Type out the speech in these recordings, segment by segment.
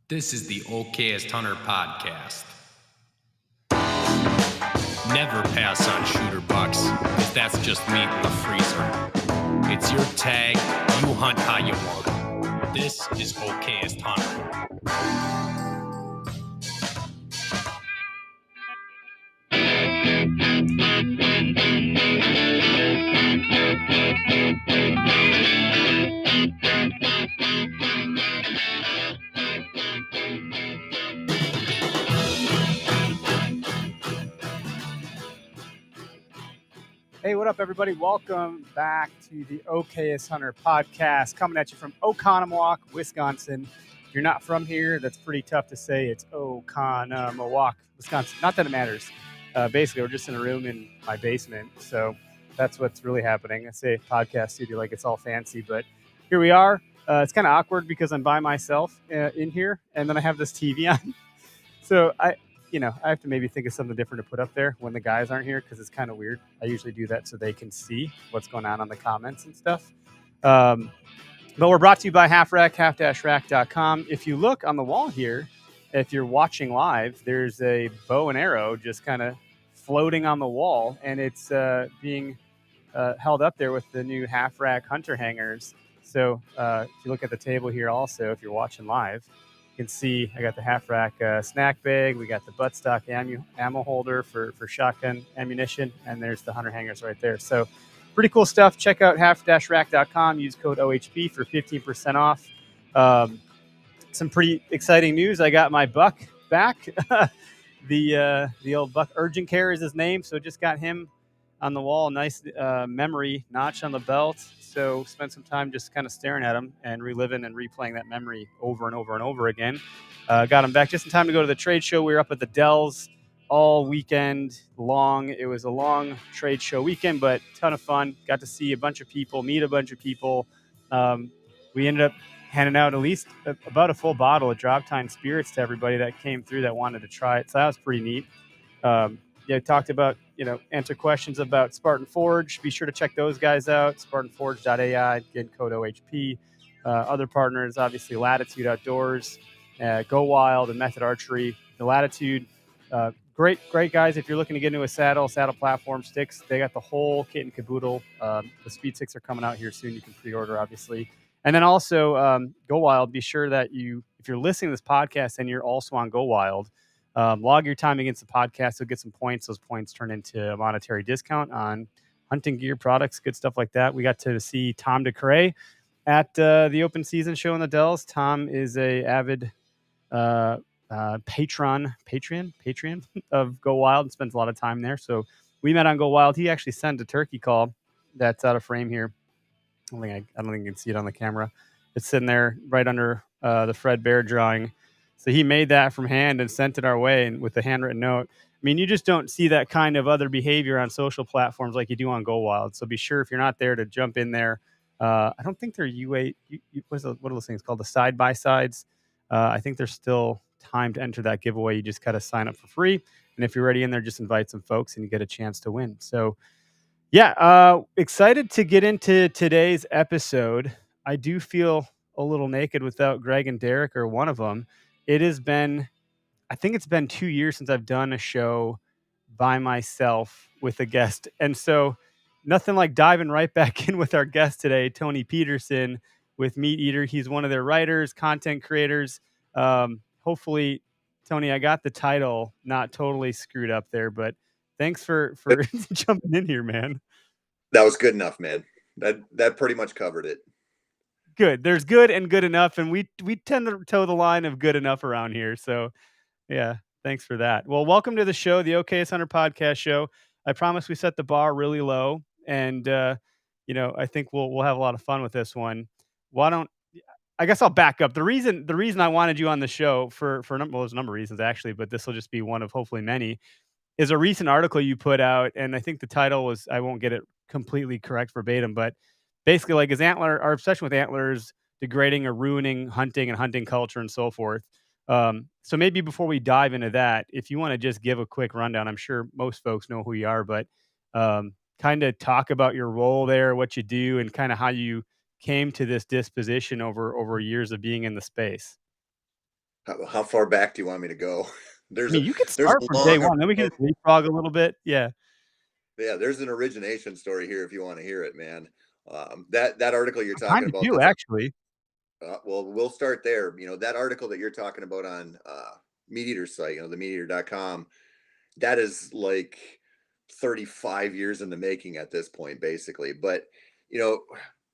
This is the Okayest Hunter podcast. Never pass on shooter bucks, because that's just meat in the freezer. It's your tag, you hunt how you want. This is Okayest Hunter. Hey, what up, everybody? Welcome back to the Okayest Hunter podcast, coming at you from Oconomowoc, Wisconsin. If you're not from here, that's pretty tough to say. It's Oconomowoc, Wisconsin. Not that it matters. Basically, we're just in a room in my basement, so that's what's really happening. I say podcast studio like it's all fancy, but here we are. It's kind of awkward because I'm by myself in here, and then I have this TV on. So I have to maybe think of something different to put up there when the guys aren't here because it's kind of weird. I usually do that so they can see what's going on the comments and stuff. But we're brought to you by half-rack.com. If you look on the wall here, if you're watching live, there's a bow and arrow just kind of floating on the wall, and it's being held up there with the new half-rack hunter hangers. So if you look at the table here also, if you're watching live, you can see I got the half rack snack bag. We got the buttstock ammo holder for shotgun ammunition, and there's the hunter hangers right there. So pretty cool stuff. Check out half-rack.com. Use code OHP for 15% off. Some pretty exciting news. I got my buck back. The old buck Urgent Care is his name, so just got him on the wall. Nice memory notch on the belt. So spent some time just kind of staring at him and reliving and replaying that memory over and over and over again. Got him back just in time to go to the trade show. We were up at the Dells all weekend long. It was a long trade show weekend, but a ton of fun. Got to see a bunch of people, meet a bunch of people. We ended up handing out at least about a full bottle of Drop Time Spirits to everybody that came through that wanted to try it. So that was pretty neat. Talked about, answer questions about Spartan Forge. Be sure to check those guys out, spartanforge.ai, again, code OHP. Other partners, obviously, Latitude Outdoors, Go Wild, and Method Archery. The Latitude, great guys. If you're looking to get into a saddle platform, sticks, they got the whole kit and caboodle. The Speed Sticks are coming out here soon. You can pre-order, obviously. And then also, Go Wild, be sure that if you're listening to this podcast and you're also on Go Wild, log your time against the podcast. You'll get some points. Those points turn into a monetary discount on hunting gear products, good stuff like that. We got to see Tom DeCray at the open season show in the Dells. Tom is a avid patron of Go Wild and spends a lot of time there. So we met on Go Wild. He actually sent a turkey call that's out of frame here. I don't think you can see it on the camera. It's sitting there right under the Fred Bear drawing. So he made that from hand and sent it our way and with a handwritten note. I mean, you just don't see that kind of other behavior on social platforms like you do on Go Wild. So be sure if you're not there to jump in there. I don't think they're what are those things called? The side-by-sides. I think there's still time to enter that giveaway. You just got to sign up for free. And if you're already in there, just invite some folks and you get a chance to win. So, excited to get into today's episode. I do feel a little naked without Greg and Derek or one of them. I think it's been 2 years since I've done a show by myself with a guest. And so nothing like diving right back in with our guest today, Tony Peterson with Meateater. He's one of their writers, content creators. Hopefully, Tony, I got the title not totally screwed up there, but thanks for jumping in here, man. That was good enough, man. That pretty much covered it. Good. There's good and good enough, and we tend to toe the line of good enough around here. So, yeah, thanks for that. Well, welcome to the show, the Okayest Hunter podcast show. I promise we set the bar really low, and I think we'll have a lot of fun with this one. I guess I'll back up. The reason I wanted you on the show there's a number of reasons actually, but this will just be one of hopefully many. Is a recent article you put out, and I think the title was, I won't get it completely correct verbatim, but basically like our obsession with antlers degrading or ruining hunting and hunting culture and so forth. So maybe before we dive into that, if you want to just give a quick rundown, I'm sure most folks know who you are, but kind of talk about your role there, what you do, and kind of how you came to this disposition over years of being in the space. How far back do you want me to go? I There's a mean, you could there's start a from day long one, then we can just leapfrog a little bit. Yeah. yeah, there's an origination story here if you want to hear it, man. That article you're I kind talking of about, do, because actually. well, we'll start there. That article that you're talking about on Meateater's site, the meateater.com, that is like 35 years in the making at this point, basically. But you know,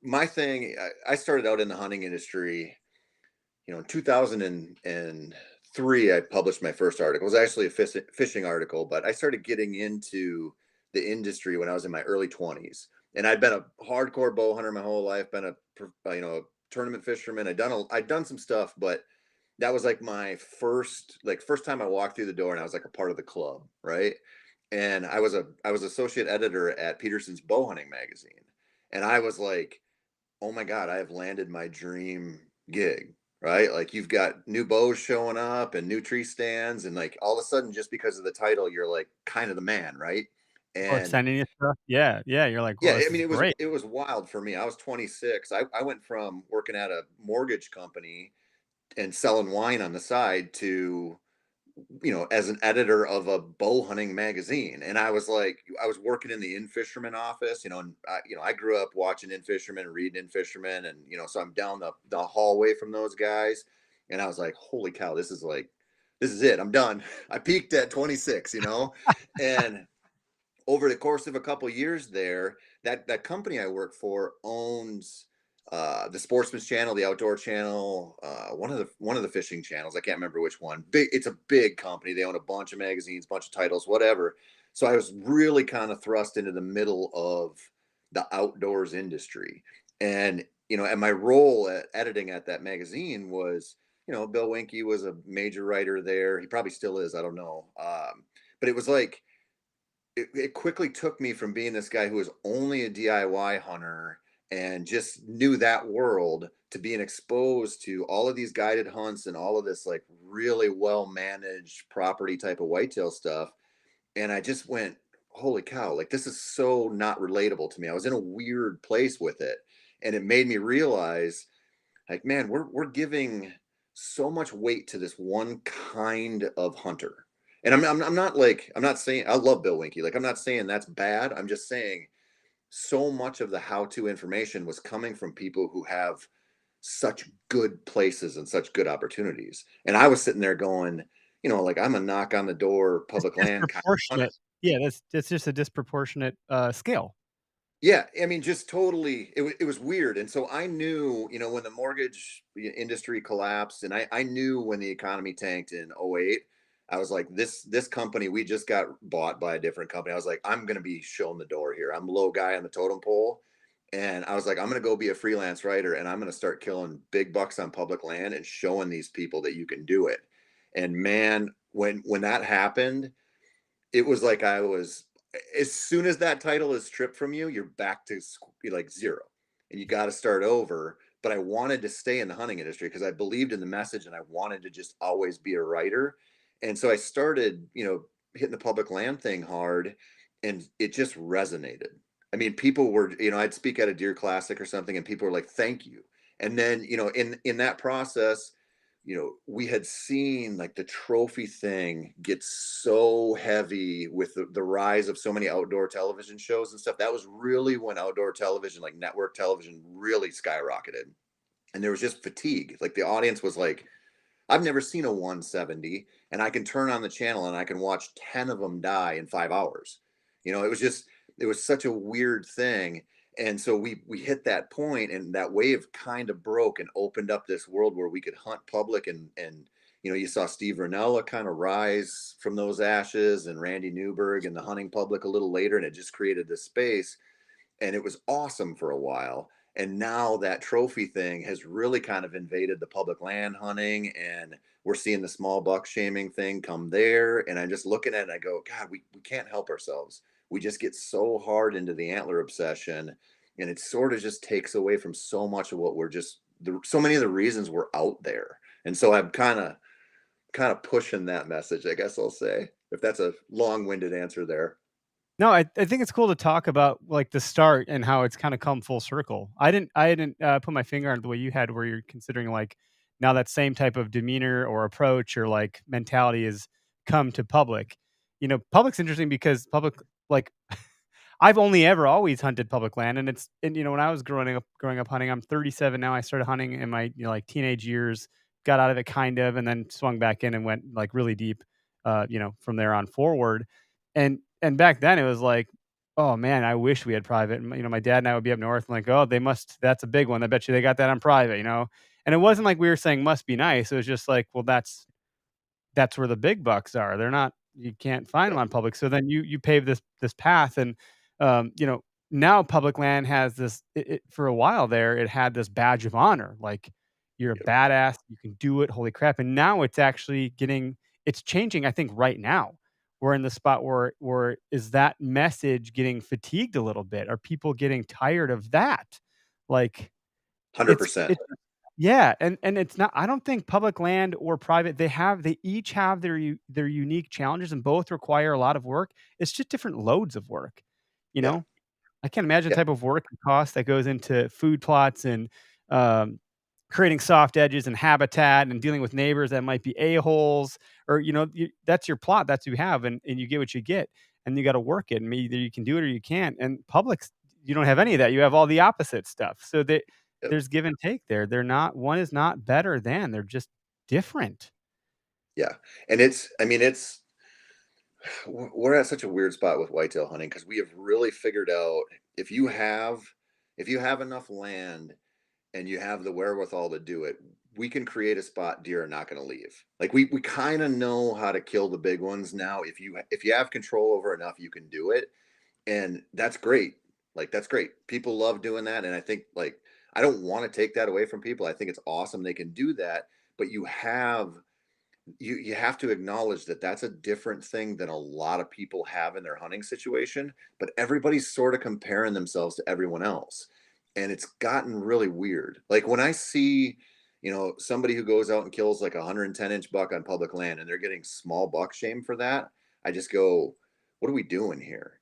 my thing, I started out in the hunting industry. In 2003, I published my first article. It was actually a fishing article, but I started getting into the industry when I was in my early 20s. And I'd been a hardcore bow hunter my whole life, been a tournament fisherman. I'd done some stuff, but that was like my first time I walked through the door and I was like a part of the club, right? And I was associate editor at Peterson's bow hunting magazine. And I was like, oh my God, I have landed my dream gig, right? Like you've got new bows showing up and new tree stands, and like all of a sudden, just because of the title, you're like kind of the man, right? People are And sending you stuff. Yeah, yeah, you're like, "Well, yeah, I this mean, is it was great." it was wild for me. I was 26. I went from working at a mortgage company and selling wine on the side to as an editor of a bow hunting magazine. And I was working in the in fisherman office, and I grew up watching in fishermen, reading in fishermen, and so I'm down the hallway from those guys, and I was like, holy cow, this is it. I'm done. I peaked at 26, and over the course of a couple of years there, that company I work for owns the Sportsman's Channel, the Outdoor Channel, one of the fishing channels. I can't remember which one. It's a big company. They own a bunch of magazines, bunch of titles, whatever. So I was really kind of thrust into the middle of the outdoors industry, and my role at editing at that magazine was, Bill Winke was a major writer there. He probably still is. I don't know. But it was like it quickly took me from being this guy who was only a DIY hunter and just knew that world to being exposed to all of these guided hunts and all of this like really well managed property type of whitetail stuff. And I just went, holy cow, like this is so not relatable to me. I was in a weird place with it. And it made me realize, like, man, we're giving so much weight to this one kind of hunter. And I'm not saying I love Bill Winke. Like I'm not saying that's bad. I'm just saying so much of the how-to information was coming from people who have such good places and such good opportunities. And I was sitting there going, like I'm a knock on the door It's public land kind of hunter. disproportionate. Yeah, that's just a disproportionate, scale. Yeah, I mean, just totally. It was weird, and so I knew, when the mortgage industry collapsed, and I knew when the economy tanked in '08. I was like, this company, we just got bought by a different company. I was like, I'm gonna be shown the door here. I'm low guy on the totem pole, and I was like, I'm gonna go be a freelance writer, and I'm gonna start killing big bucks on public land and showing these people that you can do it. And man, when that happened, it was like I was as soon as that title is stripped from you, you're back to like zero, and you got to start over. But I wanted to stay in the hunting industry because I believed in the message and I wanted to just always be a writer. And so I started, hitting the public land thing hard, and it just resonated. I mean, people were, I'd speak at a deer classic or something, and people were like, "Thank you." And then, in that process, we had seen like the trophy thing get so heavy with the rise of so many outdoor television shows and stuff. That was really when outdoor television, like network television, really skyrocketed. And there was just fatigue. Like the audience was like, I've never seen a 170, and I can turn on the channel and I can watch 10 of them die in 5 hours. It was such a weird thing. And so we hit that point, and that wave kind of broke and opened up this world where we could hunt public, and you saw Steve Ranella kind of rise from those ashes, and Randy Newberg and the hunting public a little later, and it just created this space, and it was awesome for a while. And now that trophy thing has really kind of invaded the public land hunting, and we're seeing the small buck shaming thing come there. And I'm just looking at it and I go, God, we can't help ourselves. We just get so hard into the antler obsession, and it sort of just takes away from so much of what so many of the reasons we're out there. And so I'm kind of pushing that message, I guess I'll say, if that's a long-winded answer there. No, I think it's cool to talk about, like, the start and how it's kinda come full circle. I didn't, put my finger on it the way you had where you're considering, like, now that same type of demeanor or approach or like mentality has come to public. Public's interesting because public, like, I've only ever always hunted public land, and when I was growing up hunting, I'm 37 now. I started hunting in my like teenage years, got out of it kind of, and then swung back in and went like really deep, from there on forward. And back then it was like, oh man, I wish we had private. And my dad and I would be up north, and like, oh, they must. That's a big one. I bet you they got that on private. And it wasn't like we were saying must be nice. It was just like, well, that's where the big bucks are. They're not, you can't find them Yep. on public. So then you pave this path, and um, you know now public land has this. For a while there, it had this badge of honor, like you're a Yep. badass, you can do it. Holy crap! And now it's actually it's changing. I think right now we're in the spot where is that message getting fatigued a little bit? Are people getting tired of that? Like 100%. it's yeah, and it's not, I don't think public land or private, they each have their unique challenges, and both require a lot of work. It's just different loads of work, you Yeah. know? I can't imagine the Yeah. type of work and cost that goes into food plots and, um, creating soft edges and habitat and dealing with neighbors that might be a-holes, or, that's your plot, that's what you have, and you get what you get, and you gotta work it, and either you can do it or you can't. And public's, you don't have any of that, you have all the opposite stuff. So Yep. there's give and take there. They're not, one is not better than, they're just different. Yeah. And it's, I mean, it's, we're at such a weird spot with whitetail hunting because we have really figured out if you have if you have enough land and you have the wherewithal to do it, we can create a spot deer are not going to leave. Like we kind of know how to kill the big ones now. If you have control over enough, you can do it, and that's great. Like that's great. People love doing that, and I think like I don't want to take that away from people. I think it's awesome they can do that, but you have to acknowledge that that's a different thing than a lot of people have in their hunting situation, but everybody's sort of comparing themselves to everyone else, and it's gotten really weird. Like when I see somebody who goes out and kills like a 110-inch buck on public land and they're getting small buck shame for that, I just go, what are we doing here?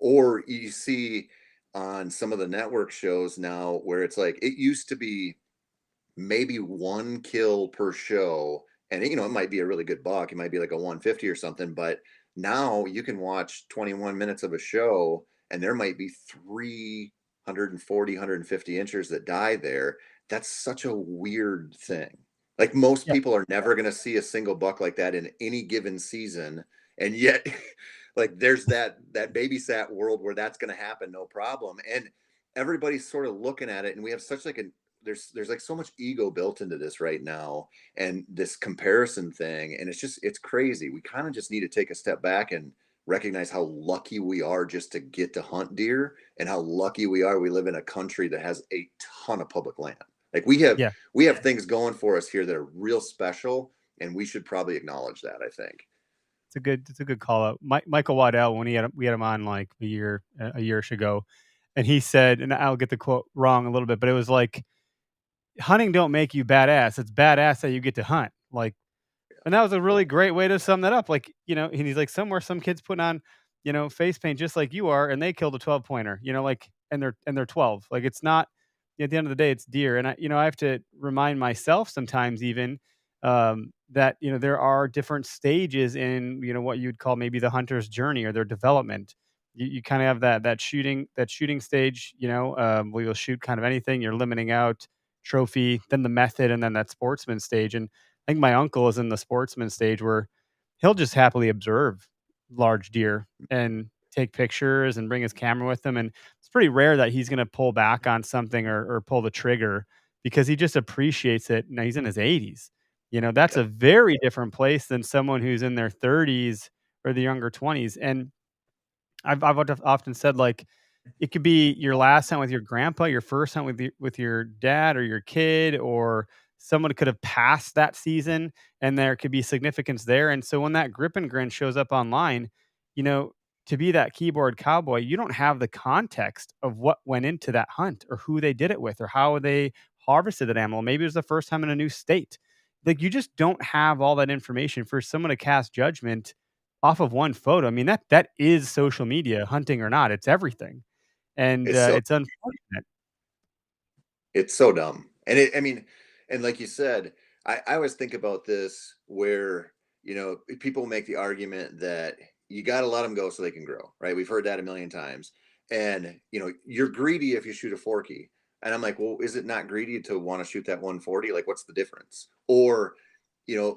Or you see on some of the network shows now where it's like it used to be maybe one kill per show, and it might be a really good buck, it might be like a 150 or something, but now you can watch 21 minutes of a show and there might be 340 inches that die there. That's such a weird thing. Like most Yeah. people are never going to see a single buck like that in any given season, and yet like there's that babysat world where that's going to happen no problem, and everybody's sort of looking at it, and we have such like an there's like so much ego built into this right now, and this comparison thing, and it's crazy. We kind of just need to take a step back and recognize how lucky we are just to get to hunt deer, and how lucky we are we live in a country that has a ton of public land. Like Yeah. we have things going for us here that are real special, and we should probably acknowledge that, I think. It's a good call out. Michael Waddell, when we had him on like a year ago, and he said, and I'll get the quote wrong a little bit, but it was like, hunting don't make you badass. It's badass that you get to hunt. Like, and that was a really great way to sum that up. Like, and he's like, somewhere some kids putting on, face paint just like you are, and they killed a 12 pointer, like, and they're 12. Like, it's not, at the end of the day, it's deer. And I have to remind myself sometimes even, that, there are different stages in, what you'd call maybe the hunter's journey or their development. You kind of have that shooting stage, where you'll shoot kind of anything. You're limiting out trophy, then the method, and then that sportsman stage. And I think my uncle is in the sportsman stage where he'll just happily observe large deer and take pictures and bring his camera with him. And it's pretty rare that he's going to pull back on something or pull the trigger because he just appreciates it. Now he's in his 80s. That's Yeah. a very different place than someone who's in their 30s or the younger 20s. And I've often said, like, it could be your last hunt with your grandpa, your first hunt with your dad or your kid, or someone could have passed that season, and there could be significance there. And so when that grip and grin shows up online, you know, to be that keyboard cowboy, you don't have the context of what went into that hunt or who they did it with or how they harvested that animal. Maybe it was the first time in a new state. Like, you just don't have all that information for someone to cast judgment off of one photo. I mean, that is social media, hunting or not. It's everything. And It's so it's unfortunate. it's so dumb. And I mean, And like you said, I always think about this where, people make the argument that you got to let them go so they can grow, right? We've heard that a million times. And, you're greedy if you shoot a forky. And I'm like, well, is it not greedy to want to shoot that 140? Like, what's the difference? Or,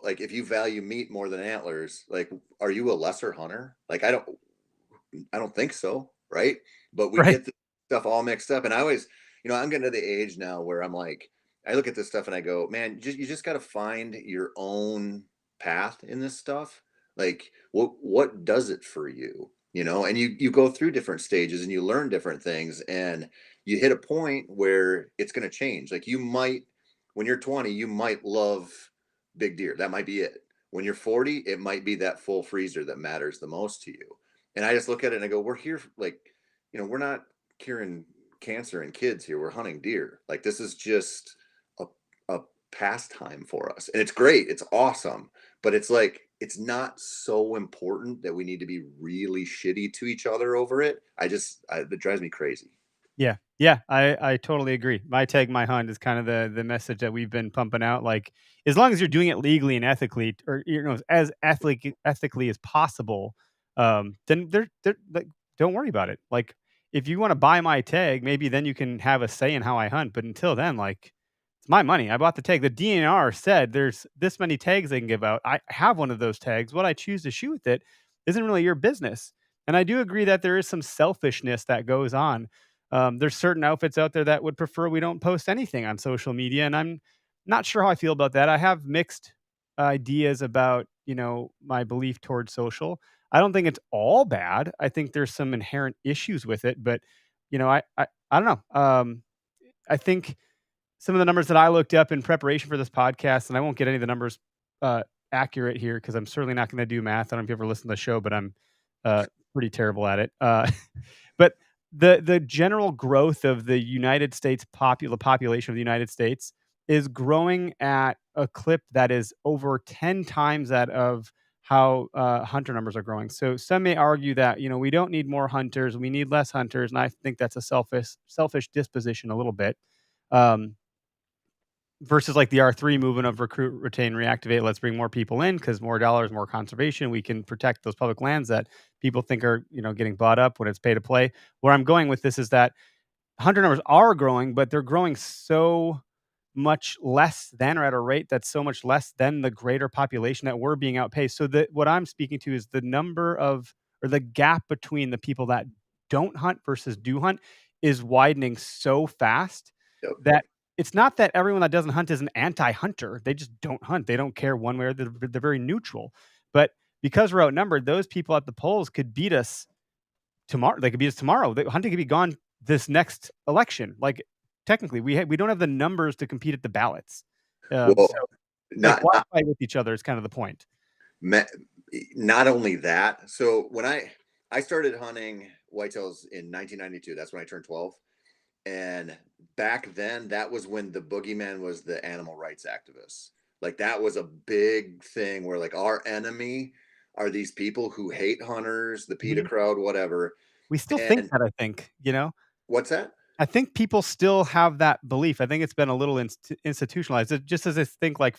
like if you value meat more than antlers, like, are you a lesser hunter? Like, I don't think so, right? But we Right. get this stuff all mixed up, and I always, I'm getting to the age now where I'm like, I look at this stuff and I go, man, you just got to find your own path in this stuff. Like, what does it for you? And you go through different stages and you learn different things, and you hit a point where it's going to change. Like, you might, when you're 20, you might love big deer. That might be it. When you're 40, it might be that full freezer that matters the most to you. And I just look at it and I go, we're here, like, we're not curing cancer in kids here. We're hunting deer. Like, this is just a, a pastime for us. And it's great. It's awesome. But it's like, it's not so important that we need to be really shitty to each other over it. It drives me crazy. Yeah. Yeah, I totally agree. My tag, my hunt is kind of the message that we've been pumping out. Like, as long as you're doing it legally and ethically, or as ethically as possible, then they're like, don't worry about it. Like, if you want to buy my tag, maybe then you can have a say in how I hunt. But until then, like, it's my money. I bought the tag. The DNR said there's this many tags they can give out. I have one of those tags. What I choose to shoot with it isn't really your business. And I do agree that there is some selfishness that goes on. There's certain outfits out there that would prefer we don't post anything on social media, and I'm not sure how I feel about that. I have mixed ideas about my belief towards social. I don't think it's all bad. I think there's some inherent issues with it, but I don't know. I think some of the numbers that I looked up in preparation for this podcast, and I won't get any of the numbers uh, accurate here because I'm certainly not going to do math. I don't know if you ever listen to the show, but I'm pretty terrible at it. But the general growth of the United States population of the United States is growing at a clip that is over 10 times that of how hunter numbers are growing. So some may argue that we don't need more hunters, we need less hunters, and I think that's a selfish disposition a little bit. Um, Versus like the R3 movement of recruit, retain, reactivate. Let's bring more people in because more dollars, more conservation. We can protect those public lands that people think are getting bought up when it's pay to play. Where I'm going with this is that hunter numbers are growing, but they're growing so much less than, or at a rate that's so much less than the greater population that we're being outpaced. So that what I'm speaking to is the number of, or the gap between the people that don't hunt versus do hunt is widening so fast Yep. that it's not that everyone that doesn't hunt is an anti-hunter. They just don't hunt. They don't care one way or they're very neutral. But because we're outnumbered, those people at the polls could beat us tomorrow. They could beat us tomorrow. Hunting could be gone this next election. Like, technically, we don't have the numbers to compete at the ballots. So, Well, like, not why not fight with each other is kind of the point. me- not only that. So when I started hunting whitetails in 1992, that's when I turned 12. And back then, that was when the boogeyman was the animal rights activists. Like, that was a big thing where, like, our enemy are these people who hate hunters, the PETA Mhm. crowd, whatever. We still think And that, I think. what's that? I think people still have that belief. I think it's been a little institutionalized. Just as they think, like,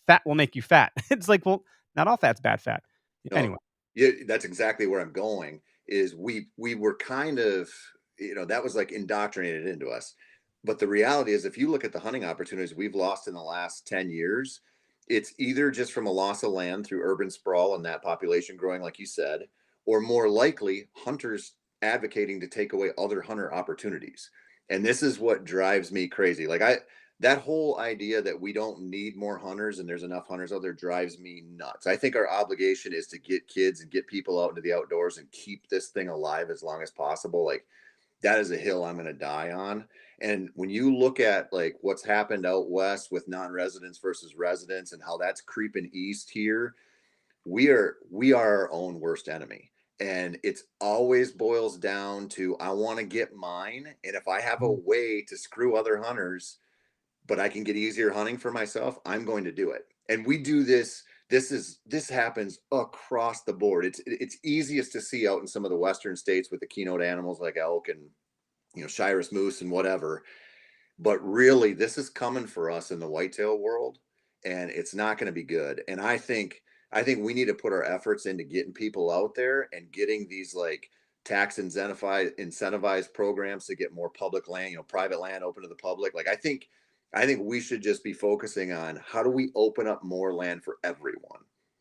fat will make you fat. It's like, well, not all fat's bad fat. No, Anyway. yeah, that's exactly where I'm going. Is we were kind of, that was like indoctrinated into us. But the reality is, if you look at the hunting opportunities we've lost in the last 10 years, it's either just from a loss of land through urban sprawl and that population growing, like you said, or more likely hunters advocating to take away other hunter opportunities. And this is what drives me crazy. Like, that whole idea that we don't need more hunters and there's enough hunters out there drives me nuts. I think our obligation is to get kids and get people out into the outdoors and keep this thing alive as long as possible. Like, that is a hill I'm going to die on. And when you look at like what's happened out west with non-residents versus residents and how that's creeping east here, we are our own worst enemy. And it's always boils down to, I want to get mine, and if I have a Mhm. way to screw other hunters but I can get easier hunting for myself, I'm going to do it. And we do this. This happens across the board. It's easiest to see out in some of the western states with the keynote animals like elk and Shiras moose and whatever. but really this is coming for us in the whitetail world, and it's not going to be good. And I think we need to put our efforts into getting people out there and getting these like tax incentivized programs to get more public land, private land open to the public. Like I think we should just be focusing on how do we open up more land for everyone.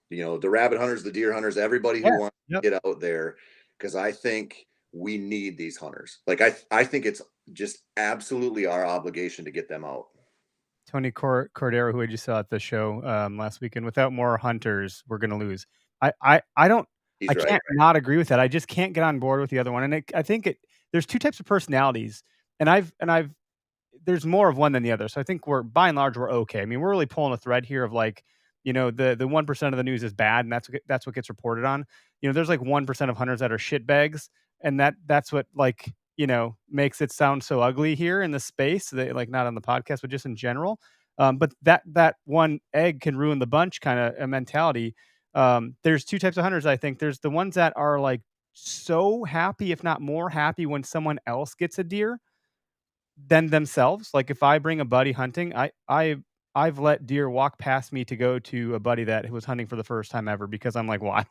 The rabbit hunters, the deer hunters, everybody who Yeah. wants Yep. to get out there, because I think we need these hunters. Like I think it's just absolutely our obligation to get them out. Tony Cordero, who I just saw at the show last weekend, without more hunters, we're going to lose. I don't, I He's right. can't not agree with that. I just can't get on board with the other one. And I think there's two types of personalities, and there's more of one than the other. So I think we're by and large we're okay. I mean, we're really pulling a thread here of like, the 1% of the news is bad, and that's what gets reported on. There's like 1% of hunters that are shitbags, and that's what like makes it sound so ugly here in the space. That like not on the podcast, but just in general. But that one egg can ruin the bunch kind of a mentality. There's two types of hunters. I think there's the ones that are like so happy, if not more happy, when someone else gets a deer than themselves. Like if I bring a buddy hunting, I've let deer walk past me to go to a buddy that was hunting for the first time ever because I'm like, well,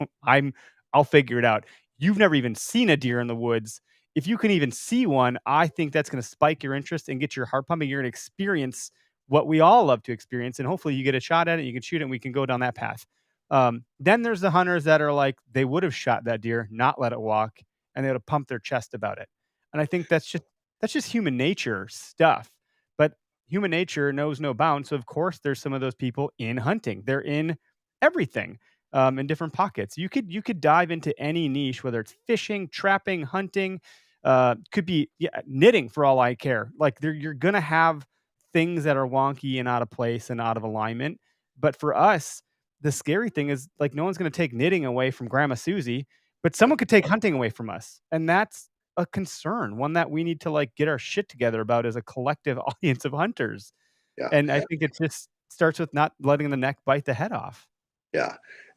I'll figure it out. You've never even seen a deer in the woods. If you can even see one, I think that's going to spike your interest and get your heart pumping. You're going to experience what we all love to experience, and hopefully you get a shot at it. You can shoot it, and we can go down that path. Then there's the hunters that are like they would have shot that deer, not let it walk, and they would have pumped their chest about it. And I think that's just human nature stuff. But human nature knows no bounds. So of course there's some of those people in hunting. They're in everything, in different pockets. You could dive into any niche, whether it's fishing, trapping, hunting, could be knitting for all I care. Like you're gonna have things that are wonky and out of place and out of alignment. But for us, the scary thing is like no one's gonna take knitting away from Grandma Susie, but someone could take hunting away from us. And that's a concern, one that we need to like get our shit together about as a collective audience of hunters. Yeah. And I think it just starts with not letting the neck bite the head off. Yeah.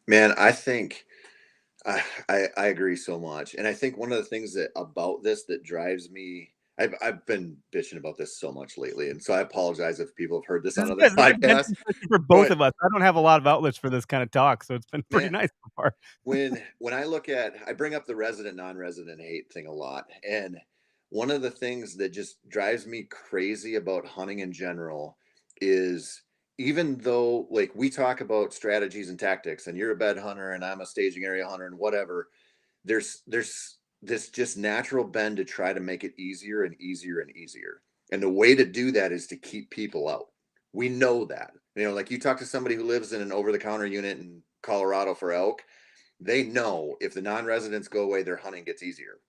Man, I think I agree so much. And I think one of the things that about this that drives me, I've been bitching about this so much lately. And so I apologize if people have heard this This on is other good. This is good podcasts. for both But of us. I don't have a lot of outlets for this kind of talk, so it's been pretty man, nice so far. when I bring up the resident non-resident hate thing a lot, and one of the things that just drives me crazy about hunting in general is, even though like we talk about strategies and tactics, and you're a bed hunter and I'm a staging area hunter and whatever, there's this just natural bend to try to make it easier and easier and easier. And the way to do that is to keep people out. We know that. Like you talk to somebody who lives in an over-the-counter unit in Colorado for elk, they know if the non-residents go away, their hunting gets easier.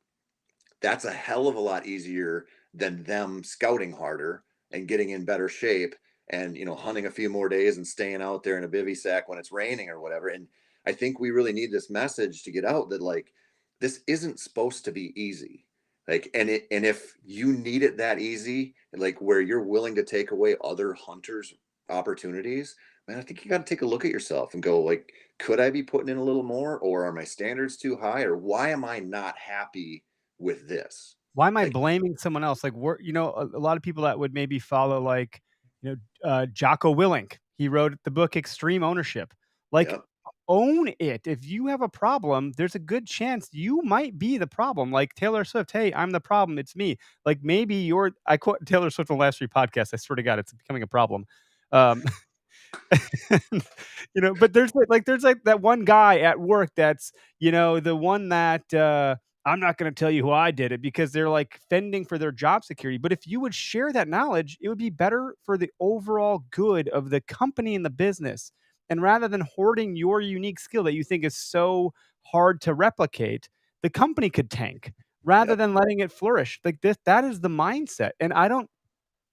That's a hell of a lot easier than them scouting harder and getting in better shape and hunting a few more days and staying out there in a bivy sack when it's raining or whatever. And I think we really need this message to get out that like this isn't supposed to be easy. Like, and if you need it that easy, like where you're willing to take away other hunters' opportunities, man, I think you got to take a look at yourself and go like, could I be putting in a little more, or are my standards too high, or why am I not happy with this? Why am I Like, blaming someone else? Like, we're, a lot of people that would maybe follow, like, Jocko Willink. He wrote the book Extreme Ownership. Like, yep, own it. If you have a problem, there's a good chance you might be the problem. Like Taylor Swift, hey, I'm the problem. It's me. Like maybe I quote Taylor Swift on the last three podcasts. I swear to God, it's becoming a problem. Um, but there's like that one guy at work that's, the one that I'm not going to tell you who I did it because they're like fending for their job security. But if you would share that knowledge, it would be better for the overall good of the company and the business. And rather than hoarding your unique skill that you think is so hard to replicate, the company could tank rather yep, than letting it flourish. Like this, that is the mindset. And I don't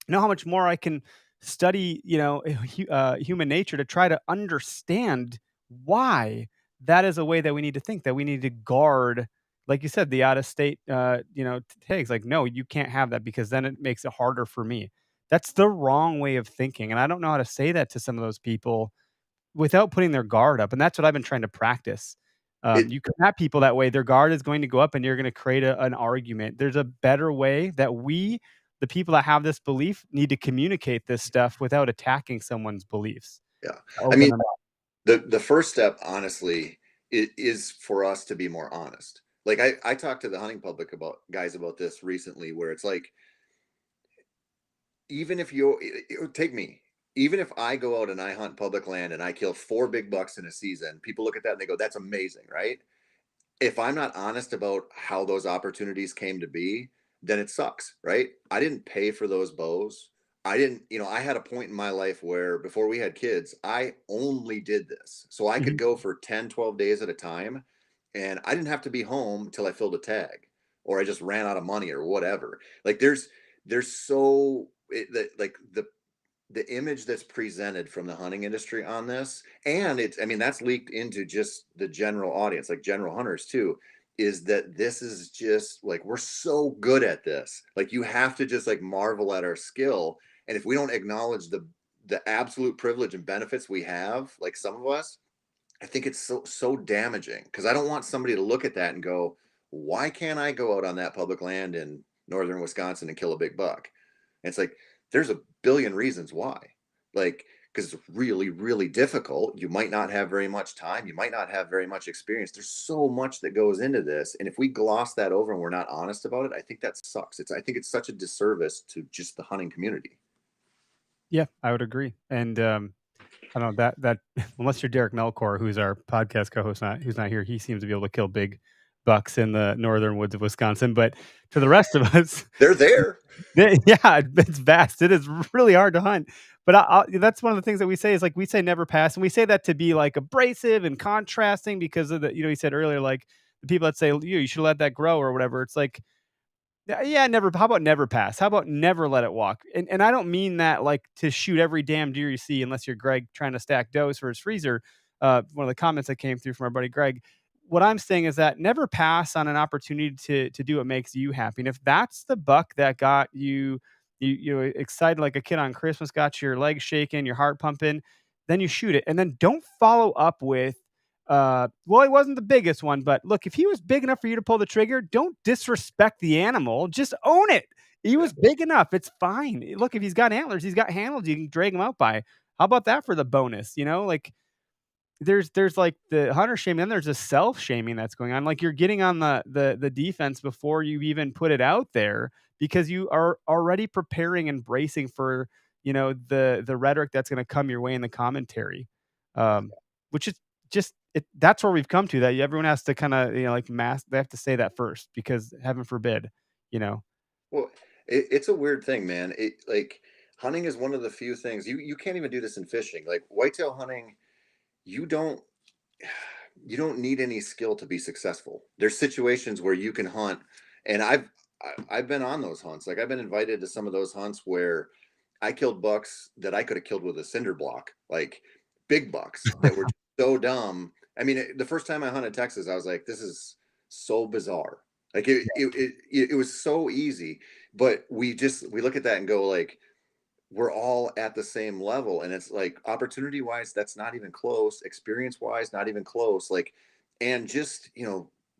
know how much more I can study, human nature to try to understand why that is a way that we need to think, that we need to guard, like you said, the out of state, tags. Like, no, you can't have that because then it makes it harder for me. That's the wrong way of thinking. And I don't know how to say that to some of those people without putting their guard up. And that's what I've been trying to practice. it You can have people that way, their guard is going to go up and you're going to create an argument. There's a better way that we, the people that have this belief need to communicate this stuff without attacking someone's beliefs. Yeah. I Open mean, them up. the first step, honestly, is for us to be more honest. Like I talked to the hunting public about this recently, where it's like, even if take me, even if I go out and I hunt public land and I kill 4 big bucks in a season, people look at that and they go, that's amazing, right? If I'm not honest about how those opportunities came to be, then it sucks, right? I didn't pay for those bows. I didn't, I had a point in my life where before we had kids, I only did this. So I could Mhm. go for 10, 12 days at a time, and I didn't have to be home till I filled a tag, or I just ran out of money or whatever. Like there's so like the image that's presented from the hunting industry on this, and it's, I mean, that's leaked into just the general audience, like general hunters too, is that this is just like, we're so good at this, like you have to just like marvel at our skill. And if we don't acknowledge the absolute privilege and benefits we have, like some of us, I think it's so damaging, because I don't want somebody to look at that and go, why can't I go out on that public land in northern Wisconsin and kill a big buck? And it's like, there's a billion reasons why. Like, because it's really, really difficult. You might not have very much time. You might not have very much experience. There's so much that goes into this. And if we gloss that over and we're not honest about it, I think that sucks. I think it's such a disservice to just the hunting community. Yeah, I would agree. And I don't know that unless you're Derek Melkor, who's our podcast co-host, who's not here, he seems to be able to kill big bucks in the northern woods of Wisconsin. But to the rest of us, They're there. yeah, it's vast. It is really hard to hunt. But that's one of the things that we say is, like, we say never pass, and we say that to be like abrasive and contrasting because of the, you said earlier, like the people that say you should let that grow or whatever. It's like, yeah, never. How about never pass? How about never let it walk? And I don't mean that like to shoot every damn deer you see, unless you're Greg trying to stack does for his freezer. One of the comments that came through from our buddy Greg. What I'm saying is that never pass on an opportunity to do what makes you happy. And if that's the buck that got you excited like a kid on Christmas, got your legs shaking, your heart pumping, then you shoot it, and then don't follow up with well, he wasn't the biggest one, but look, if he was big enough for you to pull the trigger, don't disrespect the animal. Just own it. He was big enough. It's fine. Look, if he's got antlers, he's got handles you can drag him out by. How about that for the bonus? Like there's like the hunter shaming, then there's a self shaming that's going on. Like you're getting on the defense before you even put it out there, because you are already preparing and bracing for the rhetoric that's going to come your way in the commentary, which is just that's where we've come to, that everyone has to kind of like mask. They have to say that first, because heaven forbid, you know. Well, it's a weird thing, man. It, like, hunting is one of the few things you can't even do this in fishing. Like whitetail hunting, you don't you don't need any skill to be successful. There's situations where you can hunt, and I've been on those hunts. Like I've been invited to some of those hunts where I killed bucks that I could have killed with a cinder block, like big bucks that were so dumb. I mean, the first time I hunted Texas, I was like, this is so bizarre. Like it was so easy, but we look at that and go like, we're all at the same level, and it's like, opportunity wise, that's not even close. Experience wise, not even close. Like, and just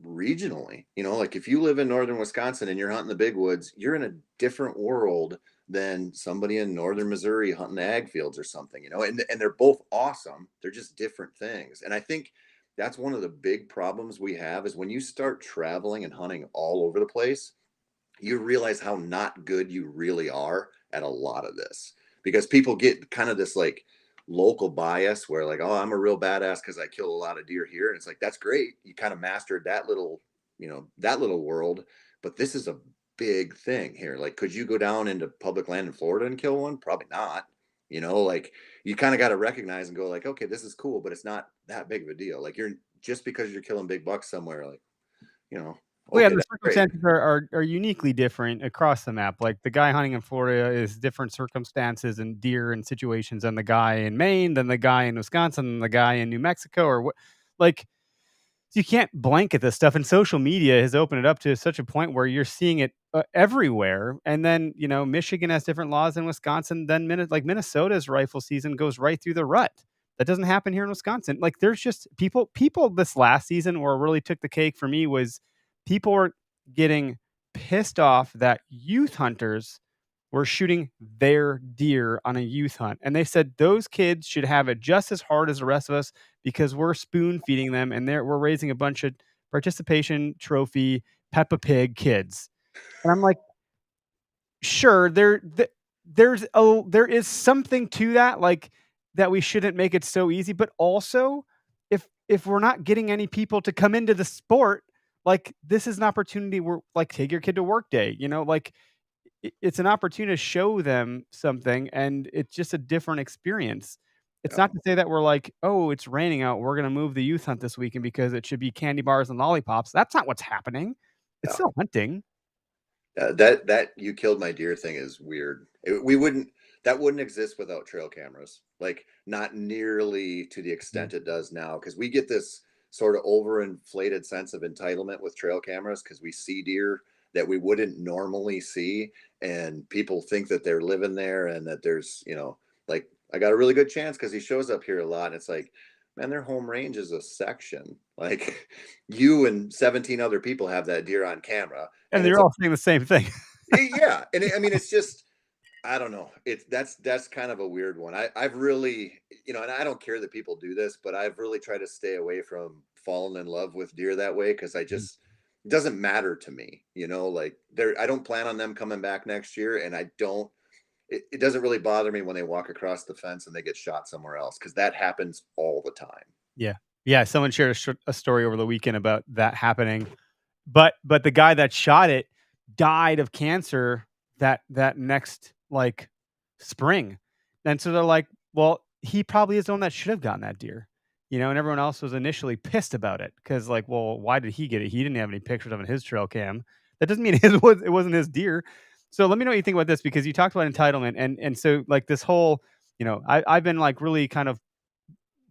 regionally, like if you live in northern Wisconsin and you're hunting the big woods, you're in a different world than somebody in northern Missouri hunting the ag fields or something, and they're both awesome. They're just different things. And I think that's one of the big problems we have, is when you start traveling and hunting all over the place, you realize how not good you really are at a lot of this, because people get kind of this like local bias where like, oh, I'm a real badass because I kill a lot of deer here. And it's like, that's great. You kind of mastered that little, that little world. But this is a big thing here. Like, could you go down into public land in Florida and kill one? Probably not. Like you kind of got to recognize and go like, okay, this is cool, but it's not that big of a deal. Like, you're just because you're killing big bucks somewhere, like, Well, yeah, okay, the that's great. circumstances are uniquely different across the map. Like the guy hunting in Florida is different circumstances and deer and situations than the guy in Maine, than the guy in Wisconsin, than the guy in New Mexico, or what. Like, you can't blanket this stuff. And social media has opened it up to such a point where you're seeing it everywhere. And then Michigan has different laws than Wisconsin. Then like Minnesota's rifle season goes right through the rut. That doesn't happen here in Wisconsin. Like there's just people this last season where really took the cake for me was people were getting pissed off that youth hunters were shooting their deer on a youth hunt. And they said those kids should have it just as hard as the rest of us because we're spoon feeding them and we're raising a bunch of participation trophy Peppa Pig kids. And I'm like, sure, there is something to that, like that we shouldn't make it so easy, but also if we're not getting any people to come into the sport, like this is an opportunity where like take your kid to work day, like it's an opportunity to show them something and it's just a different experience. It's Yeah. not to say that we're like, oh, it's raining out. We're going to move the youth hunt this weekend because it should be candy bars and lollipops. That's not what's happening. It's Yeah. still hunting. That you killed my deer thing is weird. We wouldn't that wouldn't exist without trail cameras. Like not nearly to the Mm. extent it does now because we get this sort of overinflated sense of entitlement with trail cameras because we see deer that we wouldn't normally see and people think that they're living there and that there's, like I got a really good chance because he shows up here a lot and it's like, man, their home range is a section. Like you and 17 other people have that deer on camera And and they're it's all saying the same thing. yeah, and I mean, it's just I don't know. It's that's kind of a weird one. I've really, and I don't care that people do this, but I've really tried to stay away from falling in love with deer that way because I Mhm. just it doesn't matter to me. Like I don't plan on them coming back next year, and I don't. It doesn't really bother me when they walk across the fence and they get shot somewhere else because that happens all the time. Yeah. Yeah, someone shared a story over the weekend about that happening. But the guy that shot it died of cancer that next, like, spring. And so they're like, "Well, he probably is the one that should have gotten that deer." And everyone else was initially pissed about it because, like, "Well, why did he get it? He didn't have any pictures of it in his trail cam." That doesn't mean it wasn't his deer. So let me know what you think about this because you talked about entitlement and so, like, this whole I've been, like, really kind of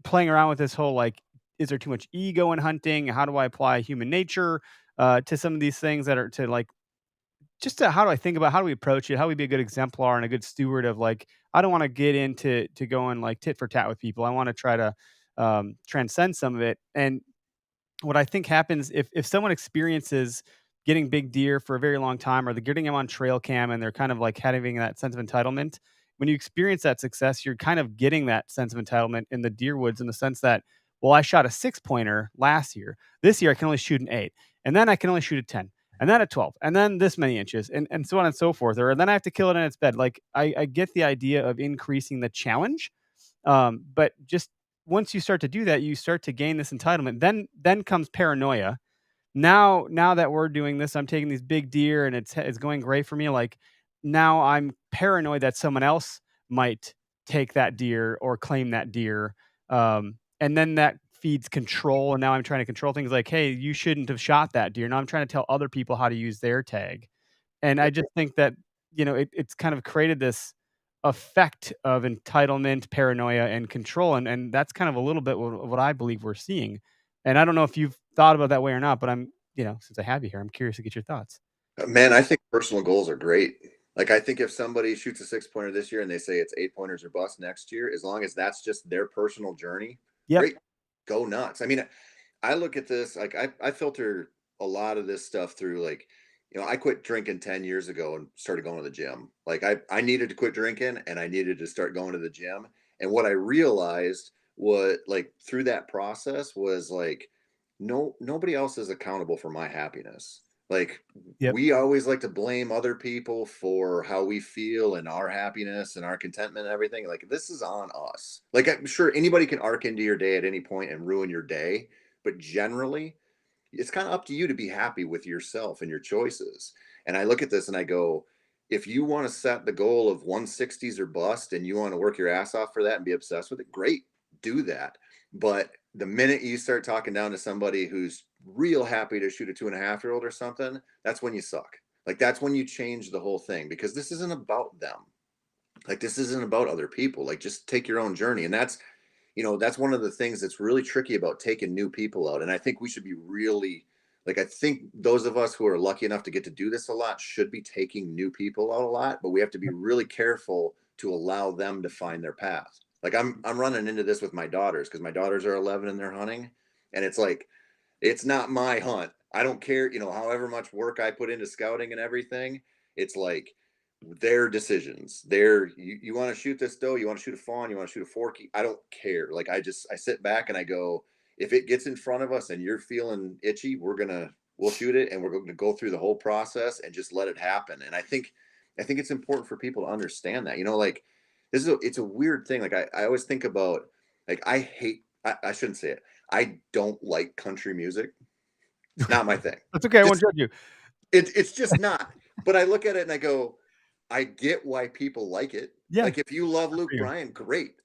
playing around with this whole like, is there too much ego in hunting? How do I apply human nature to some of these things that are to like just to, how do I think about how do we approach it? How do we be a good exemplar and a good steward of like I don't want to get into going like tit for tat with people. I want to try to transcend some of it. And what I think happens if someone experiences getting big deer for a very long time, or they're getting them on trail cam and they're kind of like having that sense of entitlement. When you experience that success, you're kind of getting that sense of entitlement in the deer woods in the sense that, well, I shot a 6 pointer last year. This year I can only shoot an 8, and then I can only shoot a 10, and then a 12, and then this many inches, and so on and so forth. Or then I have to kill it in its bed. Like I get the idea of increasing the challenge, but just once you start to do that, you start to gain this entitlement. Then comes paranoia. Now that we're doing this, I'm taking these big deer and it's going great for me. Like now I'm paranoid that someone else might take that deer or claim that deer. And then that feeds control. And now I'm trying to control things like, hey, you shouldn't have shot that deer. Now I'm trying to tell other people how to use their tag. And I just think that, it's kind of created this effect of entitlement, paranoia, and control, and that's kind of a little bit what I believe we're seeing. And I don't know if you've thought about that way or not, but since I have you here, I'm curious to get your thoughts. Man, I think personal goals are great. Like, I think if somebody shoots a 6 pointer this year and they say it's 8 pointers or bust next year, as long as that's just their personal journey, Yep. great, go nuts. I mean, I look at this like I filter a lot of this stuff through like, I quit drinking 10 years ago and started going to the gym. Like I needed to quit drinking and I needed to start going to the gym. And what I realized what like through that process was like nobody else is accountable for my happiness. Like Yep. we always like to blame other people for how we feel and our happiness and our contentment and everything. Like this is on us. Like I'm sure anybody can arc into your day at any point and ruin your day, but generally it's kind of up to you to be happy with yourself and your choices. And I look at this and I go, if you want to set the goal of 160s or bust and you want to work your ass off for that and be obsessed with it, great, do that. But the minute you start talking down to somebody who's real happy to shoot a 2.5-year-old or something, that's when you suck. Like that's when you change the whole thing because this isn't about them. Like this isn't about other people. Like just take your own journey. And that's one of the things that's really tricky about taking new people out. And I think we should be really like I think those of us who are lucky enough to get to do this a lot should be taking new people out a lot, but we have to be really careful to allow them to find their path. Like I'm running into this with my daughters because my daughters are 11 and they're hunting, and it's like it's not my hunt. I don't care, however much work I put into scouting and everything. It's like their decisions. Their you want to shoot this doe, you want to shoot a fawn, you want to shoot a forky. I don't care. Like I sit back and I go, if it gets in front of us and you're feeling itchy, we'll shoot it and we're going to go through the whole process and just let it happen. And I think it's important for people to understand that. Like it's a weird thing. Like I always think about, like I shouldn't say it. I don't like country music. It's not my thing. That's okay. I won't Just judge you. it's just not. But I look at it and I go, I get why people like it. Yeah. Like if you love Good Luke for you. Bryan, great.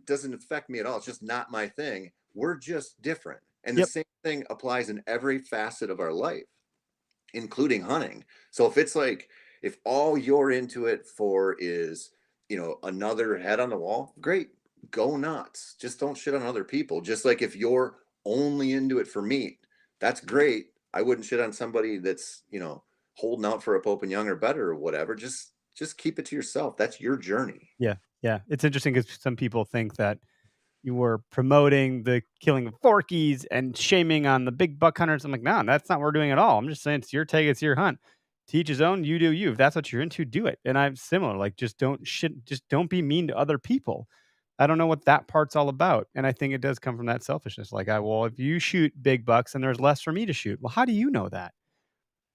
Doesn't affect me at all. It's just not my thing. We're just different. And the Yep. same thing applies in every facet of our life, including hunting. So if it's like, if all you're into it for is, another head on the wall, great. Go nuts. Just don't shit on other people. Just like if you're only into it for meat, that's great. I wouldn't shit on somebody that's, holding out for a Pope and Young or better or whatever. Just keep it to yourself. That's your journey. Yeah. Yeah. It's interesting because some people think that you were promoting the killing of forkies and shaming on the big buck hunters. I'm like, no, that's not what we're doing at all. I'm just saying it's your take, it's your hunt. Teach his own, you do you. If that's what you're into, do it. And I'm similar. Like just don't be mean to other people. I don't know what that part's all about. And I think it does come from that selfishness. Like, well, if you shoot big bucks and there's less for me to shoot, well, how do you know that?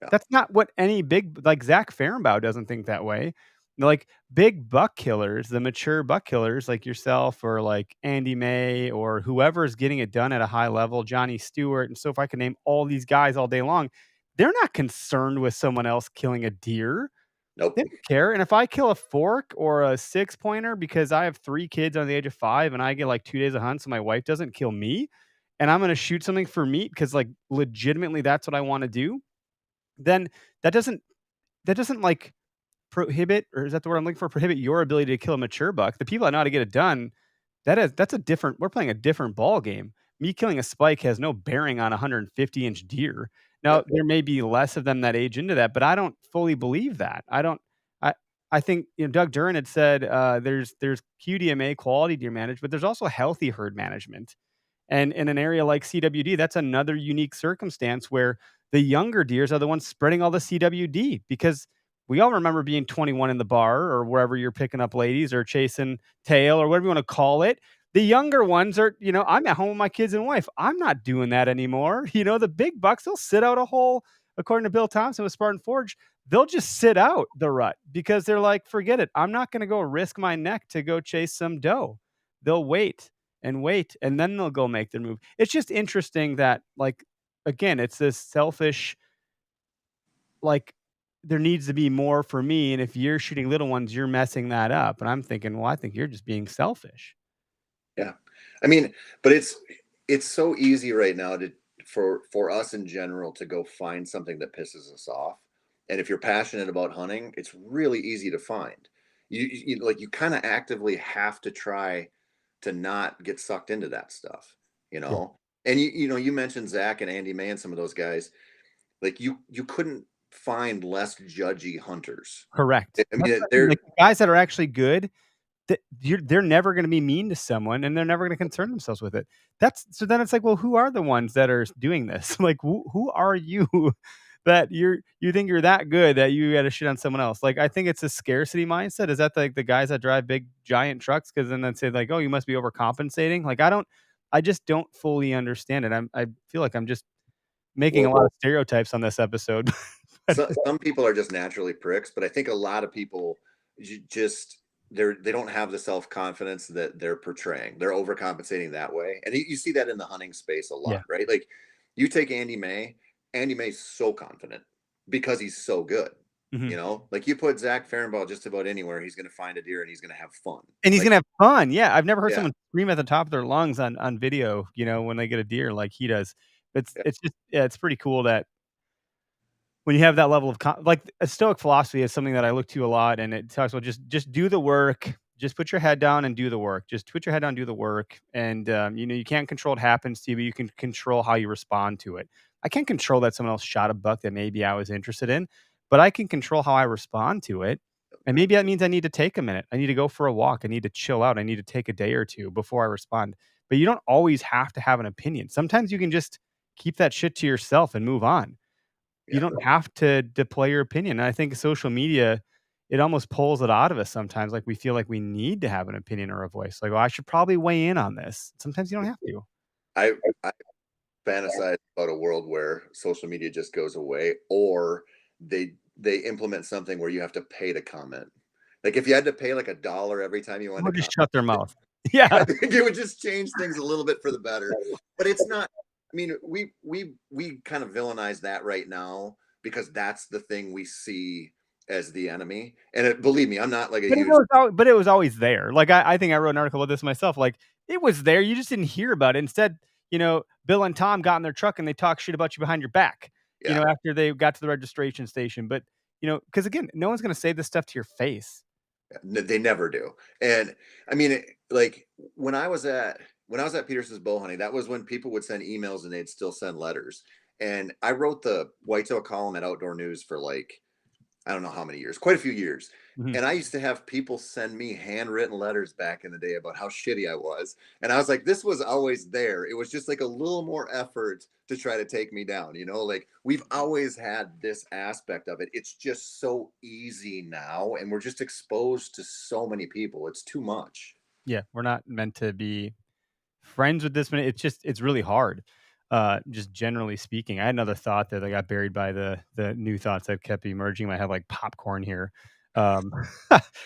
Yeah. That's not what any like Zach Fehrenbaugh doesn't think that way. Like big buck killers, the mature buck killers like yourself or like Andy May or whoever's getting it done at a high level, Johnny Stewart. And so if I can name all these guys all day long, they're not concerned with someone else killing a deer. Nope. They don't care. And if I kill a fork or a 6-pointer because I have 3 kids on the age of 5 and I get like 2 days of hunt so my wife doesn't kill me and I'm going to shoot something for meat because like legitimately that's what I want to do, then that doesn't like prohibit, or is that the word I'm looking for? Prohibit your ability to kill a mature buck. The people that know how to get it done, that's a different. We're playing a different ball game. Me killing a spike has no bearing on a 150-inch deer. Now Yep. there may be less of them that age into that, but I don't fully believe that. I don't. I I think Doug Duran had said there's QDMA, quality deer management, but there's also healthy herd management. And in an area like CWD, that's another unique circumstance where the younger deers are the ones spreading all the CWD because we all remember being 21 in the bar or wherever you're picking up ladies or chasing tail or whatever you want to call it. The younger ones are, I'm at home with my kids and wife. I'm not doing that anymore. The big bucks, they'll sit out a hole, according to Bill Thompson with Spartan Forge. They'll just sit out the rut because they're like, forget it. I'm not going to go risk my neck to go chase some doe. They'll wait and then they'll go make their move. It's just interesting that, like, again, it's this selfish, like, there needs to be more for me, and if you're shooting little ones, you're messing that up, and I'm thinking, well, I think you're just being selfish. Yeah. I mean, but it's so easy right now for us in general to go find something that pisses us off. And if you're passionate about hunting, it's really easy to find. You kind of actively have to try to not get sucked into that stuff, you Yeah. know. And you mentioned Zach and Andy May and some of those guys. Like you couldn't find less judgy hunters. Correct. I That's mean, what I mean, they're like, the guys that are actually good, they're never gonna be mean to someone, and they're never gonna concern themselves with it. So then it's like, well, who are the ones that are doing this? Like, who are you that you think you're that good that you gotta shit on someone else? Like, I think it's a scarcity mindset. Is that like the guys that drive big giant trucks? Because then they'd say like, "Oh, you must be overcompensating." Like, I just don't fully understand it. I feel like I'm just making a lot well, of stereotypes on this episode. But some people are just naturally pricks, but I think a lot of people just they don't have the self confidence that they're portraying. They're overcompensating that way, and you see that in the hunting space a yeah. lot, right? Like you take Andy May. Andy May's so confident because he's so good. Mhm. Like you put Zach Fehrenbaugh just about anywhere, he's going to find a deer and he's going to have fun. And he's Like, gonna have fun. Yeah, I've never heard yeah, someone scream at the top of their lungs on video, when they get a deer like he does. yeah, It's just yeah, it's pretty cool that when you have that level of like a stoic philosophy is something that I look to a lot, and it talks about just do the work, just put your head down and do the work. Just put your head down, do the work, and you can't control what happens to you, but you can control how you respond to it. I can't control that someone else shot a buck that maybe I was interested in, but I can control how I respond to it. And maybe that means I need to take a minute. I need to go for a walk. I need to chill out. I need to take a day or two before I respond. But you don't always have to have an opinion. Sometimes you can just keep that shit to yourself and move on. You yeah. don't have to deploy your opinion. And I think social media it almost pulls it out of us sometimes. Like we feel like we need to have an opinion or a voice. Like, oh, I should probably weigh in on this. Sometimes you don't have to. I fantasize about a world where social media just goes away, or they implement something where you have to pay to comment. Like if you had to pay like $1 every time you Or wanted to just comment, shut their mouth. Yeah. I think it would just change things a little bit for the better. But it's not. I mean, we kind of villainize that right now because that's the thing we see as the enemy. And believe me, I'm not like a huge. But it was always there. Like I think I wrote an article about this myself. Like it was there. You just didn't hear about it. Instead, Bill and Tom got in their truck and they talked shit about you behind your back. Yeah. After they got to the registration station. But because again, no one's gonna say this stuff to your face. They never do. And I mean, like when I was at Peterson's bow hunting, that was when people would send emails and they'd still send letters. And I wrote the whitetail column at Outdoor News for like I don't know how many years, quite a few years. Mhm. And I used to have people send me handwritten letters back in the day about how shitty I was. And I was like, this was always there. It was just like a little more effort to try to take me down. Like we've always had this aspect of it. It's just so easy now. And we're just exposed to so many people. It's too much. Yeah, we're not meant to be friends with this many. It's really hard. Just generally speaking, I had another thought that I got buried by the new thoughts that kept emerging. I had like popcorn here. Um,